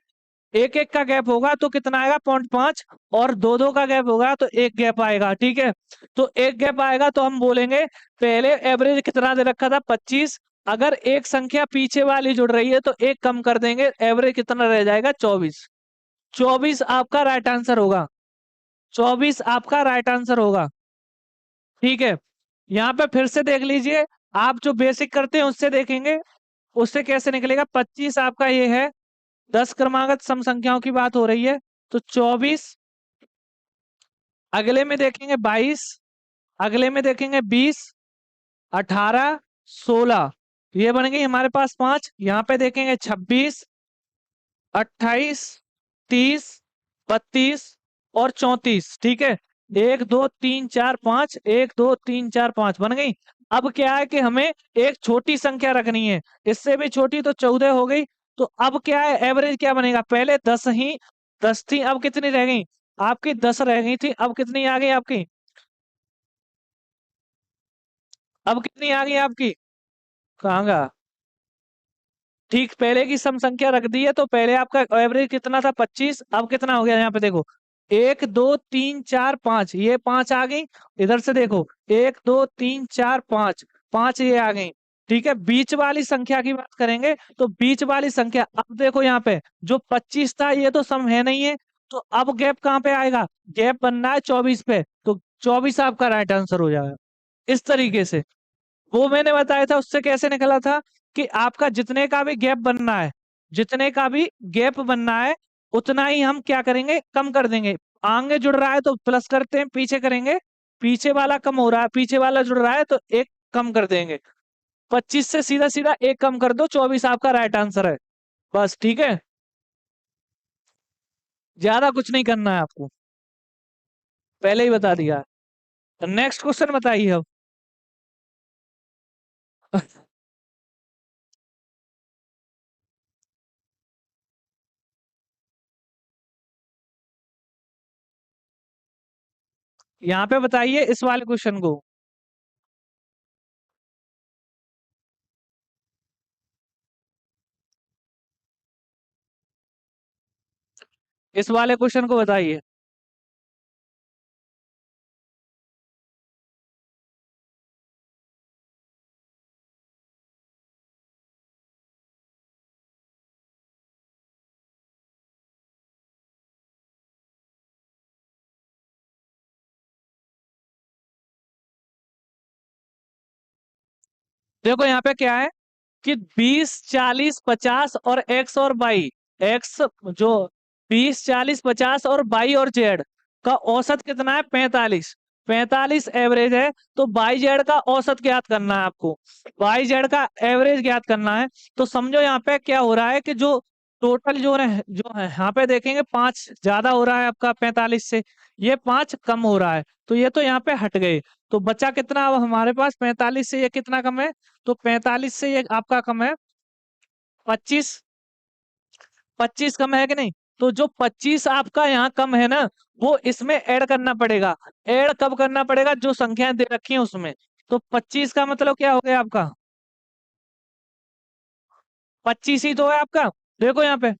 एक एक का गैप होगा तो कितना आएगा? 0.5। और दो दो का गैप होगा तो एक गैप आएगा, ठीक है। तो एक गैप आएगा तो हम बोलेंगे पहले एवरेज कितना दे रखा था? 25। अगर एक संख्या पीछे वाली जुड़ रही है तो एक कम कर देंगे, एवरेज कितना रह जाएगा? 24। 24 आपका राइट आंसर होगा। 24 आपका राइट आंसर होगा, ठीक है। यहाँ पे फिर से देख लीजिए, आप जो बेसिक करते हैं उससे देखेंगे, उससे कैसे निकलेगा? 25 आपका ये है, 10 क्रमागत सम संख्याओं की बात हो रही है तो 24, अगले में देखेंगे 22, अगले में देखेंगे 20, 18, 16, ये बन गई हमारे पास 5। यहाँ पे देखेंगे 26, 28, 30, 32 और 34, ठीक है। 1 2 3 4 5, 1 2 3 4 5 बन गई। अब क्या है कि हमें एक छोटी संख्या रखनी है, इससे भी छोटी तो 14 हो गई। तो अब क्या है, एवरेज क्या बनेगा? पहले 10 ही, 10 थी, अब कितनी रह गई आपकी? 10 रह गई थी, अब कितनी आ गई आपकी? अब कितनी आ गई आपकी? कहाँ गा? ठीक पहले की सम संख्या रख दी है तो पहले आपका एवरेज कितना था? 25। अब कितना हो गया यहाँ पे देखो, 1 2 3 4 5, ये 5 आ गई। इधर से देखो, 1 2 3 4 5, 5 ये आ गई, ठीक है। बीच वाली संख्या की बात करेंगे तो बीच वाली संख्या, अब देखो यहाँ पे जो 25 था ये तो सम है नहीं है, तो अब गैप कहाँ पे आएगा? गैप बनना है 24 पे, तो 24 आपका राइट आंसर हो जाएगा। इस तरीके से वो मैंने बताया था, उससे कैसे निकला था कि आपका जितने का भी गैप बनना है, जितने का भी गैप बनना है उतना ही हम क्या करेंगे? कम कर देंगे। आगे जुड़ रहा है तो प्लस करते हैं, पीछे करेंगे, पीछे वाला कम हो रहा है, पीछे वाला जुड़ रहा है तो एक कम कर देंगे। 25 से सीधा सीधा एक कम कर दो, 24 आपका राइट आंसर है। बस, ठीक है। ज्यादा कुछ नहीं करना है आपको, पहले ही बता दिया। नेक्स्ट क्वेश्चन बताइए अब। यहाँ पे बताइए इस वाले क्वेश्चन को। इस वाले क्वेश्चन को बताइए। देखो यहाँ पे क्या है कि 20 40 50 और एक्स और बाई, एक्स जो 20 40 50 और बाई और जेड का औसत कितना है? 45। 45 एवरेज है, तो बाई जेड का औसत ज्ञात करना है आपको। बाई जेड का एवरेज ज्ञात करना है। तो समझो यहाँ पे क्या हो रहा है कि जो टोटल जो है यहाँ पे देखेंगे 5 ज्यादा हो रहा है आपका 45 से, ये 5 कम हो रहा है, तो ये तो यहाँ पे हट गए। तो बचा कितना अब हमारे पास, 45 से ये कितना कम है, तो 45 से ये आपका कम है 25। 25 कम है कि नहीं? तो जो 25 आपका यहाँ कम है ना, वो इसमें ऐड करना पड़ेगा। ऐड कब करना पड़ेगा? जो संख्याएं दे रखी हैं उसमें। तो 25 का मतलब क्या हो गया आपका? 25 ही तो है आपका। देखो यहाँ पे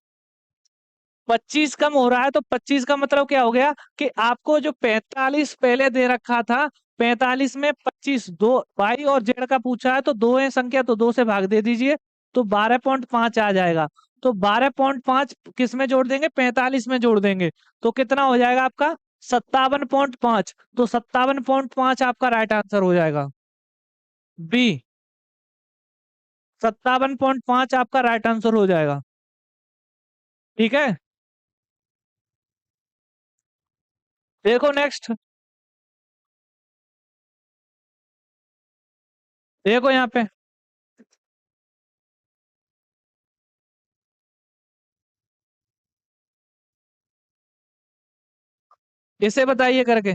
25 कम हो रहा है, तो 25 का मतलब क्या हो गया कि आपको जो 45 पहले दे रखा था, 45 में 25 दो भाई और जेड का पूछा है, तो दो है संख्या, तो 2 से भाग दे दीजिए, तो 12.5 आ जाएगा। तो 12.5 किस में जोड़ देंगे? 45 में जोड़ देंगे, तो कितना हो जाएगा आपका? 57.5। तो 57.5 आपका राइट आंसर हो जाएगा। बी, 57.5 आपका राइट आंसर हो जाएगा। ठीक है, देखो नेक्स्ट। देखो यहाँ पे, इसे बताइए करके।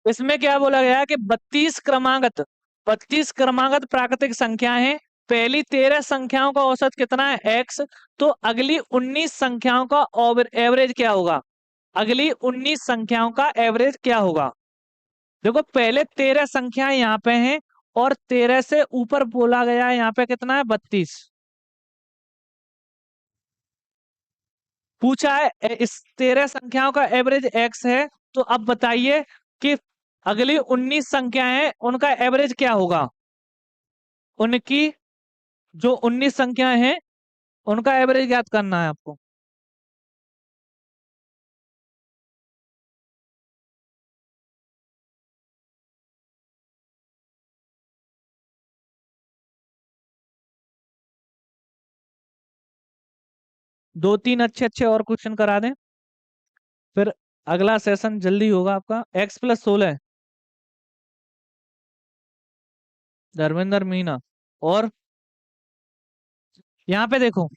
इसमें क्या बोला गया है कि 32 क्रमागत प्राकृतिक संख्या है। पहली 13 संख्याओं का औसत कितना है? एक्स। तो अगली 19 संख्याओं का एवरेज क्या होगा? अगली 19 संख्याओं का एवरेज क्या होगा? देखो पहले 13 संख्याएं यहाँ पे हैं, और 13 से ऊपर बोला गया है यहाँ पे कितना है? 32 पूछा है। इस 13 संख्याओं का एवरेज एक्स है। तो अब बताइए कि अगली 19 संख्याएं हैं, उनका एवरेज क्या होगा? उनकी जो 19 संख्याएं हैं, उनका एवरेज ज्ञात करना है आपको। दो तीन अच्छे अच्छे और क्वेश्चन करा दें, फिर अगला सेशन जल्दी होगा आपका। x+16, धर्मेंद्र मीना। और यहाँ पे देखो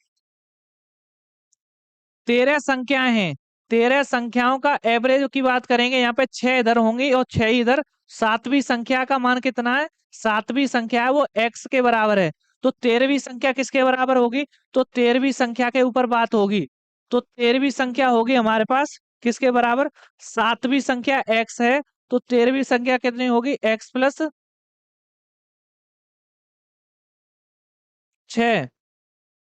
13 संख्याएं हैं, 13 संख्याओं का एवरेज की बात करेंगे, यहाँ पे 6 इधर होंगी और 6 इधर। सातवीं संख्या का मान कितना है? सातवीं संख्या है वो x के बराबर है। तो 13वीं संख्या किसके बराबर होगी? तो 13वीं संख्या के ऊपर बात होगी। तो 13वीं संख्या होगी हमारे पास किसके बराबर? सातवीं संख्या x है, तो 13वीं संख्या कितनी होगी? x+6।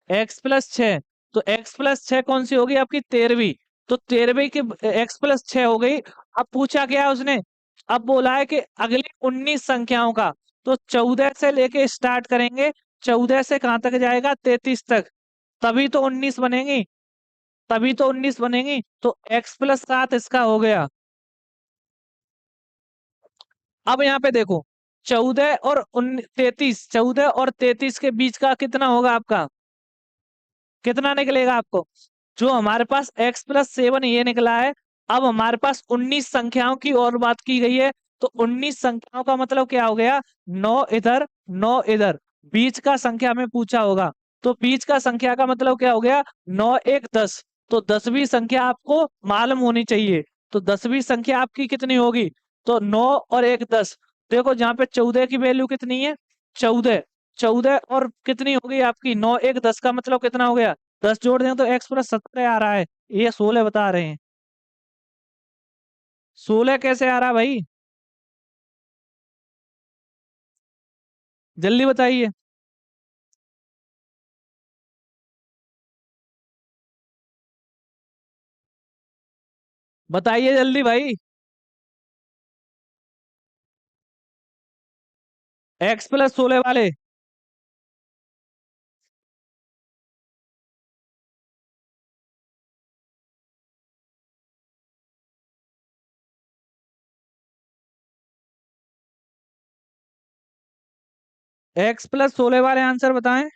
x+6, तो x+6 कौन सी होगी आपकी? 13वीं। तो 13वीं की x+6 हो गई। अब पूछा क्या है उसने? अब बोला है कि अगली 19 संख्याओं का, तो 14 से लेके स्टार्ट करेंगे। 14 से कहां तक जाएगा? 33 तक। तभी तो 19 बनेगी, तभी तो 19 बनेगी। तो x+7 इसका हो गया। अब यहाँ पे देखो 14 और 33 के बीच का कितना होगा आपका? कितना निकलेगा आपको? जो हमारे पास x+7 ये निकला है। अब हमारे पास 19 संख्याओं की और बात की गई है। तो 19 संख्याओं का मतलब क्या हो गया? 9 इधर, 9 इधर, बीच का संख्या में पूछा होगा। तो बीच का संख्या का मतलब क्या हो गया? 9 1 10। तो 10वीं संख्या आपको मालूम होनी चाहिए। तो 10वीं संख्या आपकी कितनी होगी? तो 9 और 1 10। देखो जहाँ पे 14 की वैल्यू कितनी है? 14। 14 और कितनी हो गई आपकी? 9 1 10 का मतलब कितना हो गया? 10 जोड़ दें तो x+17 आ रहा है। ये 16 बता रहे हैं। 16 कैसे आ रहा है भाई? जल्दी बताइए। बताइए जल्दी भाई। x+16 वाले। x+16 वाले आंसर बताएं।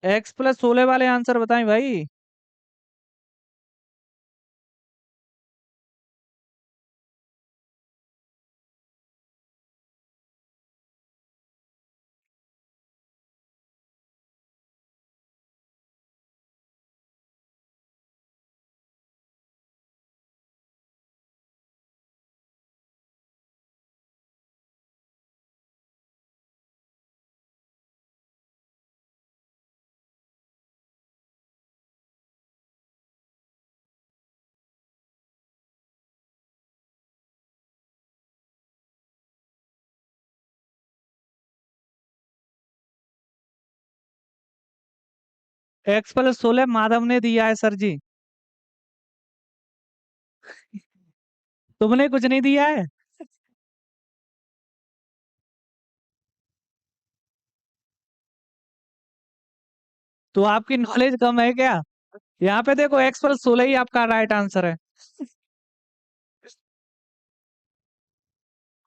x+16 वाले आंसर बताएं भाई। x+16 माधव ने दिया है सर जी। तुमने कुछ नहीं दिया है। तो आपकी नॉलेज कम है क्या? यहाँ पे देखो x+16 ही आपका राइट आंसर है।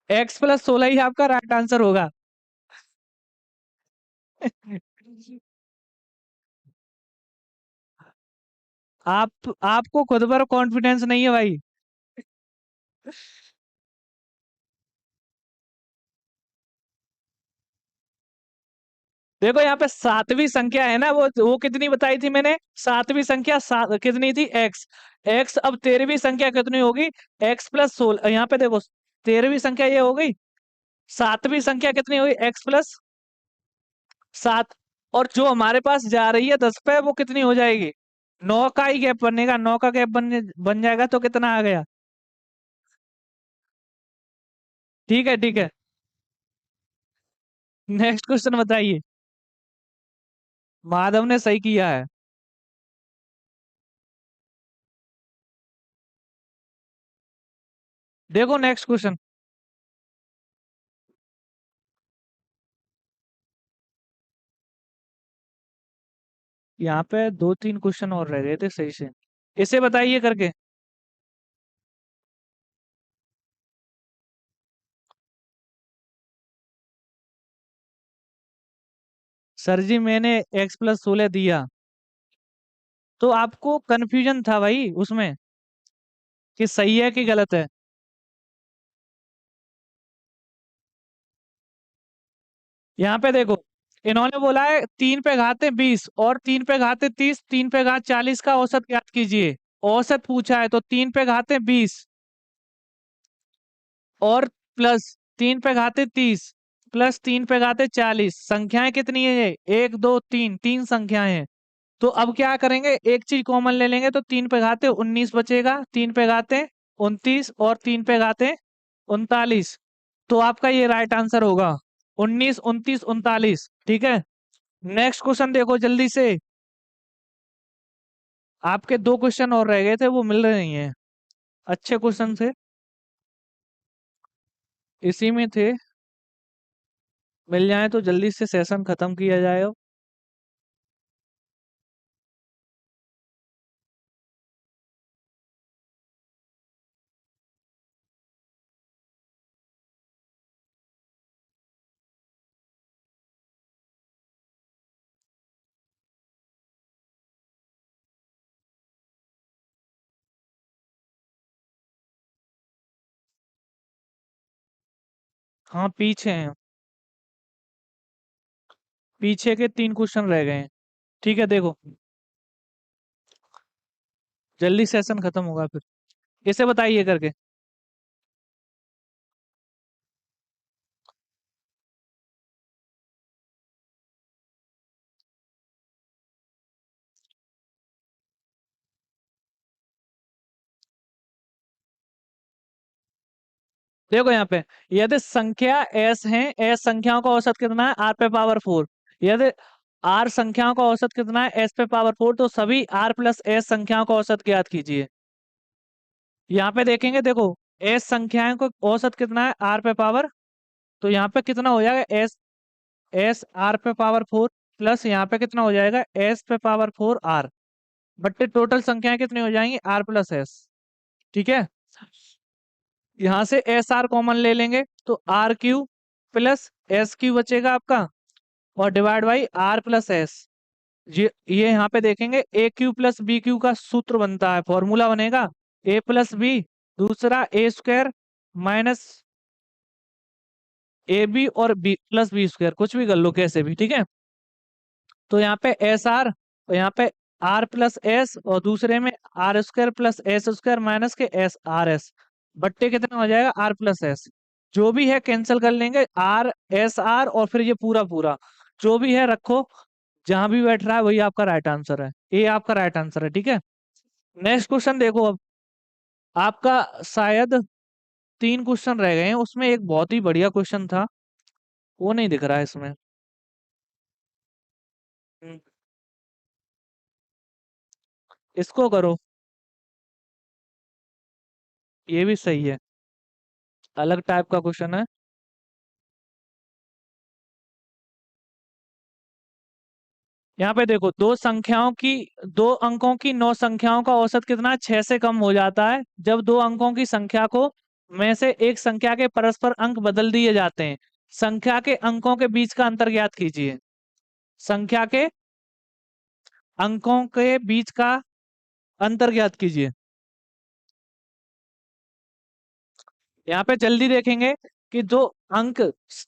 x+16 ही आपका राइट आंसर होगा। आपको खुद पर कॉन्फिडेंस नहीं है भाई। देखो यहाँ पे सातवीं संख्या है ना, वो कितनी बताई थी मैंने? सातवीं संख्या कितनी थी? एक्स। एक्स अब 13वीं संख्या कितनी होगी? x+16। यहाँ पे देखो 13वीं संख्या ये हो गई। सातवीं संख्या कितनी हुई? x+7। और जो हमारे पास जा रही है 10 पे, वो कितनी हो जाएगी? 9 का ही गैप बनेगा, 9 का गैप बन जाएगा, तो कितना आ गया? ठीक है ठीक है। नेक्स्ट क्वेश्चन बताइए। माधव ने सही किया है। देखो नेक्स्ट क्वेश्चन। यहाँ पे दो तीन क्वेश्चन और रह गए थे सही से। इसे बताइए करके। सर जी मैंने x+16 दिया, तो आपको कंफ्यूजन था भाई उसमें कि सही है कि गलत है। यहाँ पे देखो, इन्होंने बोला है 3 पे घाते 20 और 3 पे घाते 30, 3 पे घात 40 का औसत ज्ञात कीजिए। औसत पूछा है तो 3 पे घाते 20 और प्लस 3 पे घाते 30 प्लस 3 पे घाते 40। संख्याएं कितनी है ये? एक दो तीन, तीन संख्याएं हैं। तो अब क्या करेंगे, एक चीज कॉमन ले लेंगे, तो 3 पे घाते 19 बचेगा, 3 पे घाते 29 और 3 पे घाते 39। तो आपका ये राइट आंसर होगा। 19 29 39, ठीक है। नेक्स्ट क्वेश्चन देखो जल्दी से। आपके दो क्वेश्चन और रह गए थे, वो मिल रहे नहीं है। अच्छे क्वेश्चन थे, इसी में थे। मिल जाए तो जल्दी से सेशन खत्म किया जाए अब। हाँ पीछे हैं। पीछे के 3 क्वेश्चन रह गए हैं। ठीक है देखो, जल्दी सेशन खत्म होगा फिर। इसे बताइए करके। देखो यहाँ पे, यदि संख्या एस है, एस संख्याओं का औसत कितना है, आर पे पावर 4। यदि आर संख्याओं का औसत कितना है, एस पे पावर 4, तो सभी आर प्लस एस संख्याओं का औसत ज्ञात कीजिए। यहाँ पे देखेंगे, देखो एस संख्याओं का औसत कितना है, आर पे पावर, तो यहाँ पे कितना हो जाएगा, एस, एस आर पे पावर 4 प्लस यहाँ पे कितना हो जाएगा, एस पे पावर 4 आर, बट्टे टोटल संख्याएं कितनी हो जाएंगी, आर प्लस एस। ठीक है, यहाँ से एस आर कॉमन ले लेंगे, तो R Q plus S Q बचेगा आपका, और divide by R plus S. ये यहाँ पे देखेंगे, A Q plus B Q का सूत्र बनता है, फॉर्मूला बनेगा ए प्लस बी, दूसरा ए स्क्वायर माइनस ए बी और बी प्लस बी स्क्वायर, कुछ भी कर लो कैसे भी, ठीक है। तो यहाँ पे एस आर, और यहाँ पे आर प्लस एस, और दूसरे में R square plus S square minus के एस आर एस, बट्टे कितना हो जाएगा, आर प्लस एस। जो भी है कैंसिल कर लेंगे, आर एस आर, और फिर ये पूरा पूरा जो भी है रखो, जहां भी बैठ रहा है वही आपका राइट आंसर है, ये आपका राइट आंसर है, ठीक है। नेक्स्ट क्वेश्चन देखो अब, आपका शायद 3 क्वेश्चन रह गए हैं, उसमें एक बहुत ही बढ़िया क्वेश्चन था, वो नहीं दिख रहा है इसमें। हम्म, इसको करो, ये भी सही है, अलग टाइप का क्वेश्चन है। यहाँ पे देखो, दो अंकों की 9 संख्याओं का औसत कितना है? 6 से कम हो जाता है जब दो अंकों की संख्या को में से एक संख्या के परस्पर अंक बदल दिए जाते हैं। संख्या के अंकों के बीच का अंतर ज्ञात कीजिए। संख्या के अंकों के बीच का अंतर ज्ञात कीजिए। यहाँ पे जल्दी देखेंगे कि अंक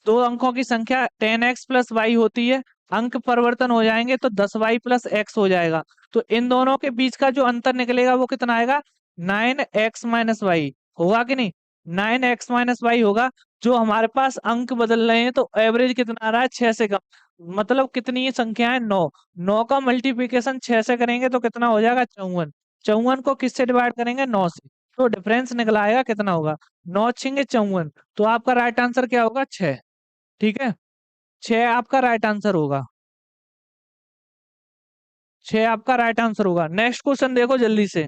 दो अंकों की संख्या 10x+y होती है, अंक परिवर्तन हो जाएंगे तो 10y+x हो जाएगा। तो इन दोनों के बीच का जो अंतर निकलेगा वो कितना आएगा, 9x-y होगा कि नहीं, 9x-y होगा। जो हमारे पास अंक बदल रहे हैं तो एवरेज कितना आ रहा है, 6 से कम, मतलब कितनी ही संख्या है, 9। 9 का मल्टीप्लीकेशन 6 से करेंगे तो कितना हो जाएगा, 54। 54 को किससे डिवाइड करेंगे, 9 से, तो डिफरेंस निकला आएगा कितना होगा, 9×6 = 54। तो आपका राइट आंसर क्या होगा, 6। ठीक है, 6 आपका राइट आंसर होगा, 6 आपका राइट आंसर होगा। नेक्स्ट क्वेश्चन देखो जल्दी से।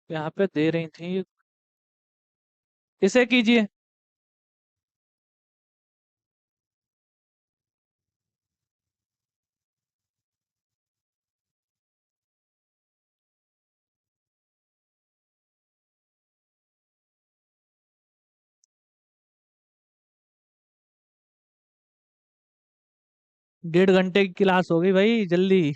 यहाँ पे दे रही थी, इसे कीजिए। डेढ़ घंटे की क्लास हो गई भाई, जल्दी।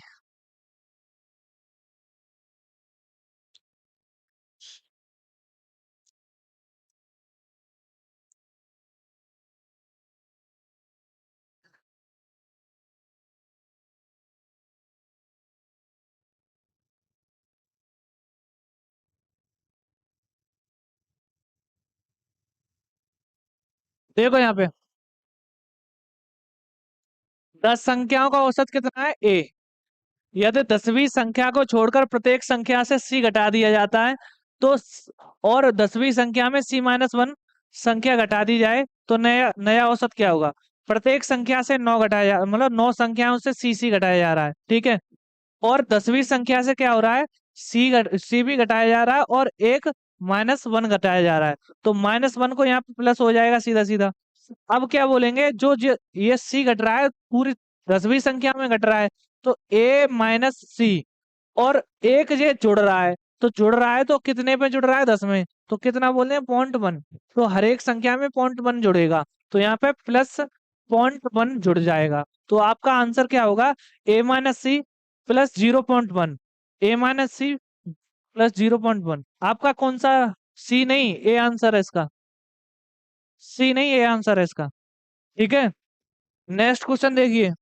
देखो यहाँ पे 10 संख्याओं का औसत कितना है, ए। यदि 10वीं संख्या को छोड़कर प्रत्येक संख्या से सी घटा दिया जाता है, तो और 10वीं संख्या में C-1 संख्या घटा दी जाए तो नया नया औसत क्या होगा। प्रत्येक संख्या से 9 घटाया मतलब 9 संख्याओं से सी घटाया जा रहा है, ठीक है। और 10वीं संख्या से क्या हो रहा है, सी भी घटाया जा रहा है, और एक -1 घटाया जा रहा है। तो -1 को यहाँ पे प्लस हो जाएगा सीधा सीधा। अब क्या बोलेंगे, ये सी घट रहा है पूरी 10वीं संख्या में घट रहा है, तो A-C, और एक ये जुड़ रहा है, तो जुड़ रहा है तो कितने पे जुड़ रहा है, 10 में, तो कितना बोलते हैं, 0.1। तो हर एक संख्या में 0.1 जुड़ेगा, तो यहाँ पे प्लस 0.1 जुड़ जाएगा। तो आपका आंसर क्या होगा, A-C प्लस 0.1, A-C प्लस 0.1। आपका कौन सा, सी नहीं, ए आंसर है इसका, सी नहीं, ए आंसर है इसका। ठीक है, नेक्स्ट क्वेश्चन देखिए,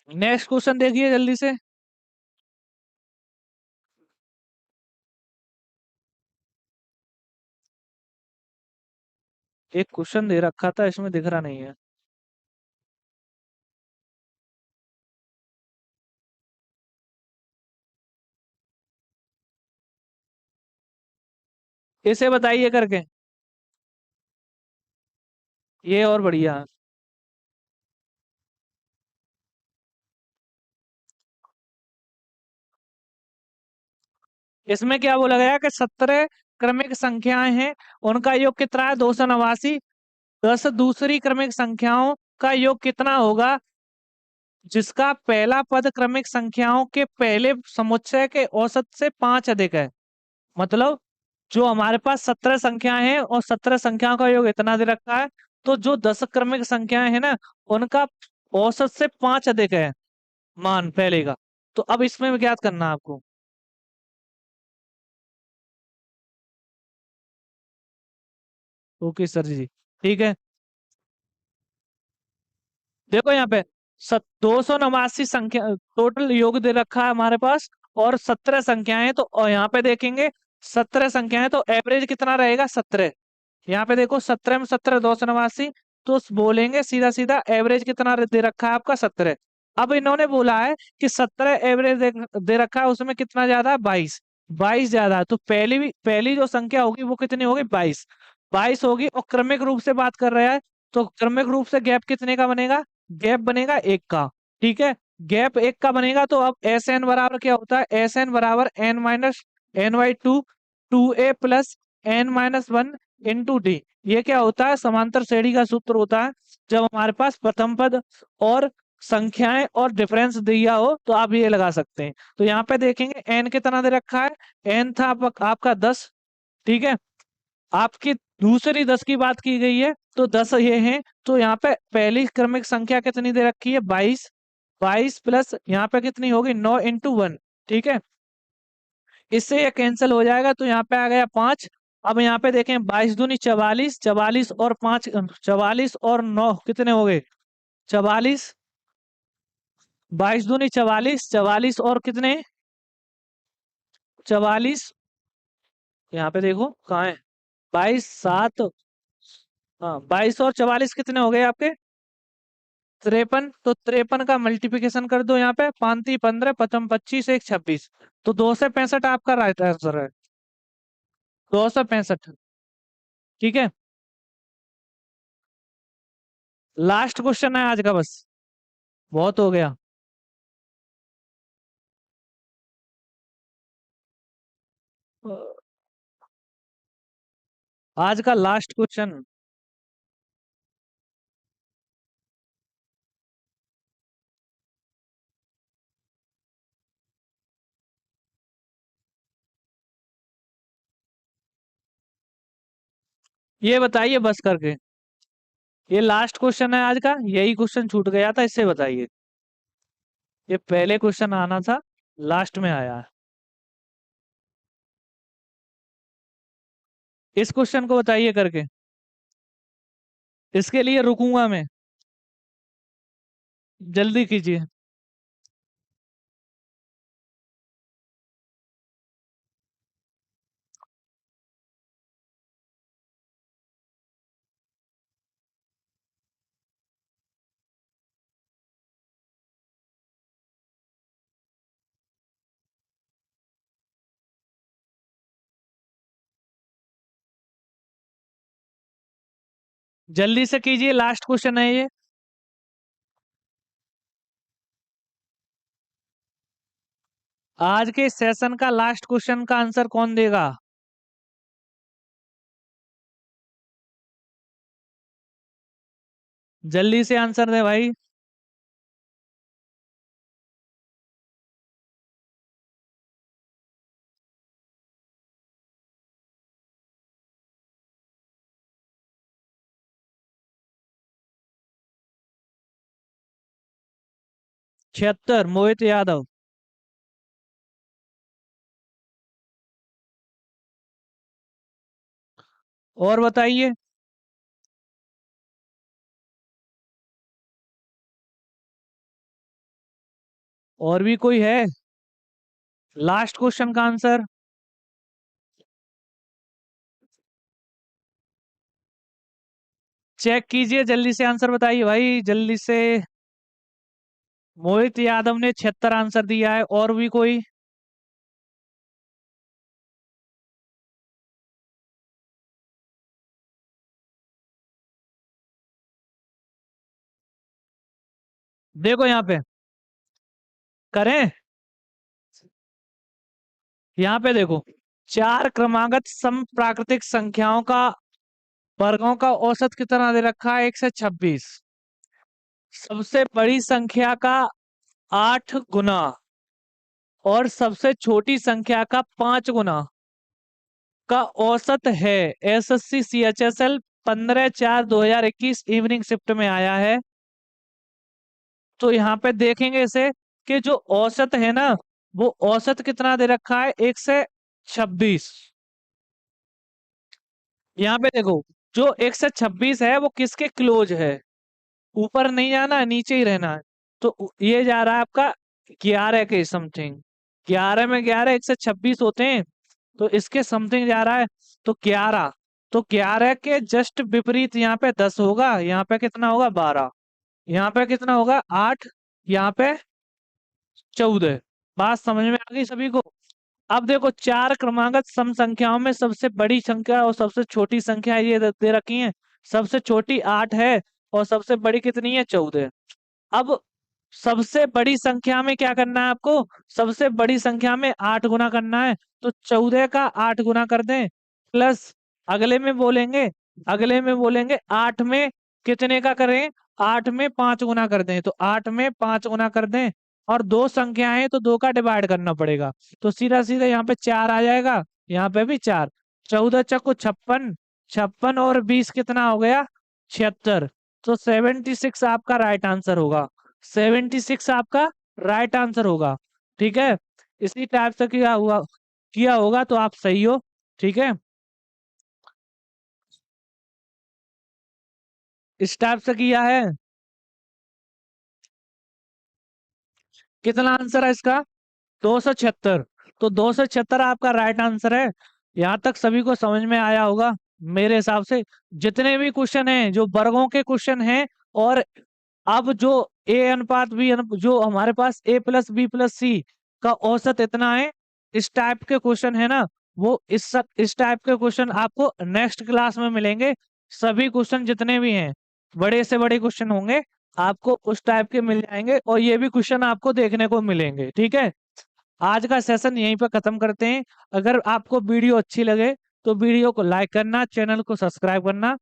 नेक्स्ट क्वेश्चन देखिए जल्दी से। एक क्वेश्चन दे रखा था, इसमें दिख रहा नहीं है। इसे बताइए करके। ये और बढ़िया है। इसमें क्या बोला गया कि 17 क्रमिक संख्याएं हैं, उनका योग कितना है? 289। 10 दूसरी क्रमिक संख्याओं का योग कितना होगा जिसका पहला पद क्रमिक संख्याओं के पहले समुच्चय के औसत से 5 अधिक है। मतलब जो हमारे पास 17 संख्याएं हैं और 17 संख्याओं का योग इतना दे रखा है, तो जो 10 क्रमिक संख्याएं हैं ना, उनका औसत से 5 अधिक है मान पहले का। तो अब इसमें ज्ञात करना है आपको। ओके सर जी, ठीक है। देखो यहाँ पे 289 संख्या टोटल योग दे रखा है हमारे पास, और 17 संख्याएं हैं, तो और यहाँ पे देखेंगे 17 संख्याएं, तो एवरेज कितना रहेगा? 17। यहाँ पे देखो 17 में 17 289, तो बोलेंगे सीधा सीधा एवरेज कितना दे रखा है आपका? 17। अब इन्होंने बोला है कि 17 एवरेज दे रखा है, उसमें कितना ज्यादा है? 22। 22 ज्यादा है, तो पहली जो संख्या होगी वो कितनी होगी? 22। 22 होगी, और क्रमिक रूप से बात कर रहा है, तो क्रमिक रूप से गैप कितने का बनेगा? गैप बनेगा 1 का। ठीक है, गैप 1 का बनेगा, तो अब एस एन बराबर क्या होता है? एस एन बराबर N minus N by two, 2a plus N minus one into D. ये क्या होता है? समांतर श्रेणी का सूत्र होता है। जब हमारे पास प्रथम पद और संख्याएं और डिफरेंस दिया हो, तो आप ये लगा सकते हैं। तो यहाँ पे देखेंगे एन कितना दे रखा है? एन था आपका 10। ठीक है, आपकी दूसरी 10 की बात की गई है, तो 10 ये हैं, तो यहाँ पे पहली क्रमिक संख्या कितनी दे रखी है? 22। 22 प्लस यहाँ पे कितनी होगी? 9 इंटू 1। ठीक है, इससे ये कैंसिल हो जाएगा, तो यहाँ पे आ गया 5। अब यहाँ पे देखें 22 दूनी 44, 44 और 5, 44 और 9 कितने हो गए? 44। 22 दूनी 44, 44 और कितने? 44। यहाँ पे देखो कहाँ है? 22 7। हाँ, 22 और 44 कितने हो गए आपके? 53। तो 53 का मल्टीप्लिकेशन कर दो यहाँ पे, 5 3 15, पचम 25, 1 26। तो 265 आपका राइट आंसर है। 265। ठीक है, लास्ट क्वेश्चन है आज का बस, बहुत हो गया। आज का लास्ट क्वेश्चन। ये बताइए बस करके, ये लास्ट क्वेश्चन है आज का, यही क्वेश्चन छूट गया था, इससे बताइए। ये पहले क्वेश्चन आना था, लास्ट में आया है। इस क्वेश्चन को बताइए करके। इसके लिए रुकूंगा मैं, जल्दी कीजिए। जल्दी से कीजिए, लास्ट क्वेश्चन है ये। आज के सेशन का लास्ट क्वेश्चन का आंसर कौन देगा? जल्दी से आंसर दे भाई। छिहत्तर, मोहित यादव। और बताइए। और भी कोई है? लास्ट क्वेश्चन का आंसर। चेक कीजिए, जल्दी से आंसर बताइए भाई, जल्दी से। मोहित यादव ने 76 आंसर दिया है, और भी कोई? देखो यहाँ पे, करें, यहाँ पे देखो, चार क्रमागत सम प्राकृतिक संख्याओं का वर्गों का औसत कितना दे रखा है? 126। सबसे बड़ी संख्या का 8 गुना और सबसे छोटी संख्या का 5 गुना का औसत है। एसएससी सीएचएसएल 15/4/2021 इवनिंग शिफ्ट में आया है। तो यहाँ पे देखेंगे इसे, कि जो औसत है ना, वो औसत कितना दे रखा है? 126। यहाँ पे देखो, जो 126 है वो किसके क्लोज है? ऊपर नहीं जाना है, नीचे ही रहना है। तो ये जा रहा है आपका 11 के समथिंग। 11 में 11 126 होते हैं, तो इसके समथिंग जा रहा है। तो 11, तो 11 के जस्ट विपरीत यहाँ पे 10 होगा, यहाँ पे कितना होगा? 12। यहाँ पे कितना होगा? 8। यहाँ पे 14। बात समझ में आ गई सभी को? अब देखो, चार क्रमागत सम संख्याओं में सबसे बड़ी संख्या और सबसे छोटी संख्या ये दे रखी है। सबसे छोटी 8 है, और सबसे बड़ी कितनी है? 14। अब सबसे बड़ी संख्या में क्या करना है आपको? सबसे बड़ी संख्या में 8 गुना करना है। तो 14 का 8 गुना कर दें, प्लस अगले में बोलेंगे, 8 में कितने का करें? 8 में 5 गुना कर दें। तो 8 में 5 गुना कर दें, और दो संख्याएं हैं तो दो का डिवाइड करना पड़ेगा। तो सीधा सीधा यहाँ पे 4 आ जाएगा, यहाँ पे भी 4। 14 56, 56 और 20 कितना हो गया? 76। तो 76 आपका राइट आंसर होगा। 76 आपका राइट आंसर होगा। ठीक है, इसी टाइप से किया होगा तो आप सही हो। ठीक है, इस टाइप से किया है। कितना आंसर है इसका? 276। तो 276 आपका राइट आंसर है। यहाँ तक सभी को समझ में आया होगा मेरे हिसाब से। जितने भी क्वेश्चन हैं जो वर्गों के क्वेश्चन हैं, और अब जो ए अनुपात बी जो हमारे पास A+B+C का औसत इतना है, इस टाइप के क्वेश्चन है ना, वो इस टाइप के क्वेश्चन आपको नेक्स्ट क्लास में मिलेंगे। सभी क्वेश्चन जितने भी हैं, बड़े से बड़े क्वेश्चन होंगे, आपको उस टाइप के मिल जाएंगे, और ये भी क्वेश्चन आपको देखने को मिलेंगे। ठीक है, आज का सेशन यहीं पर खत्म करते हैं। अगर आपको वीडियो अच्छी लगे तो वीडियो को लाइक करना, चैनल को सब्सक्राइब करना,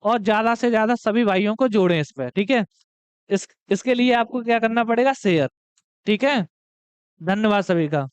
और ज्यादा से ज्यादा सभी भाइयों को जोड़ें इस पर। ठीक है, इसके लिए आपको क्या करना पड़ेगा? शेयर। ठीक है, धन्यवाद सभी का।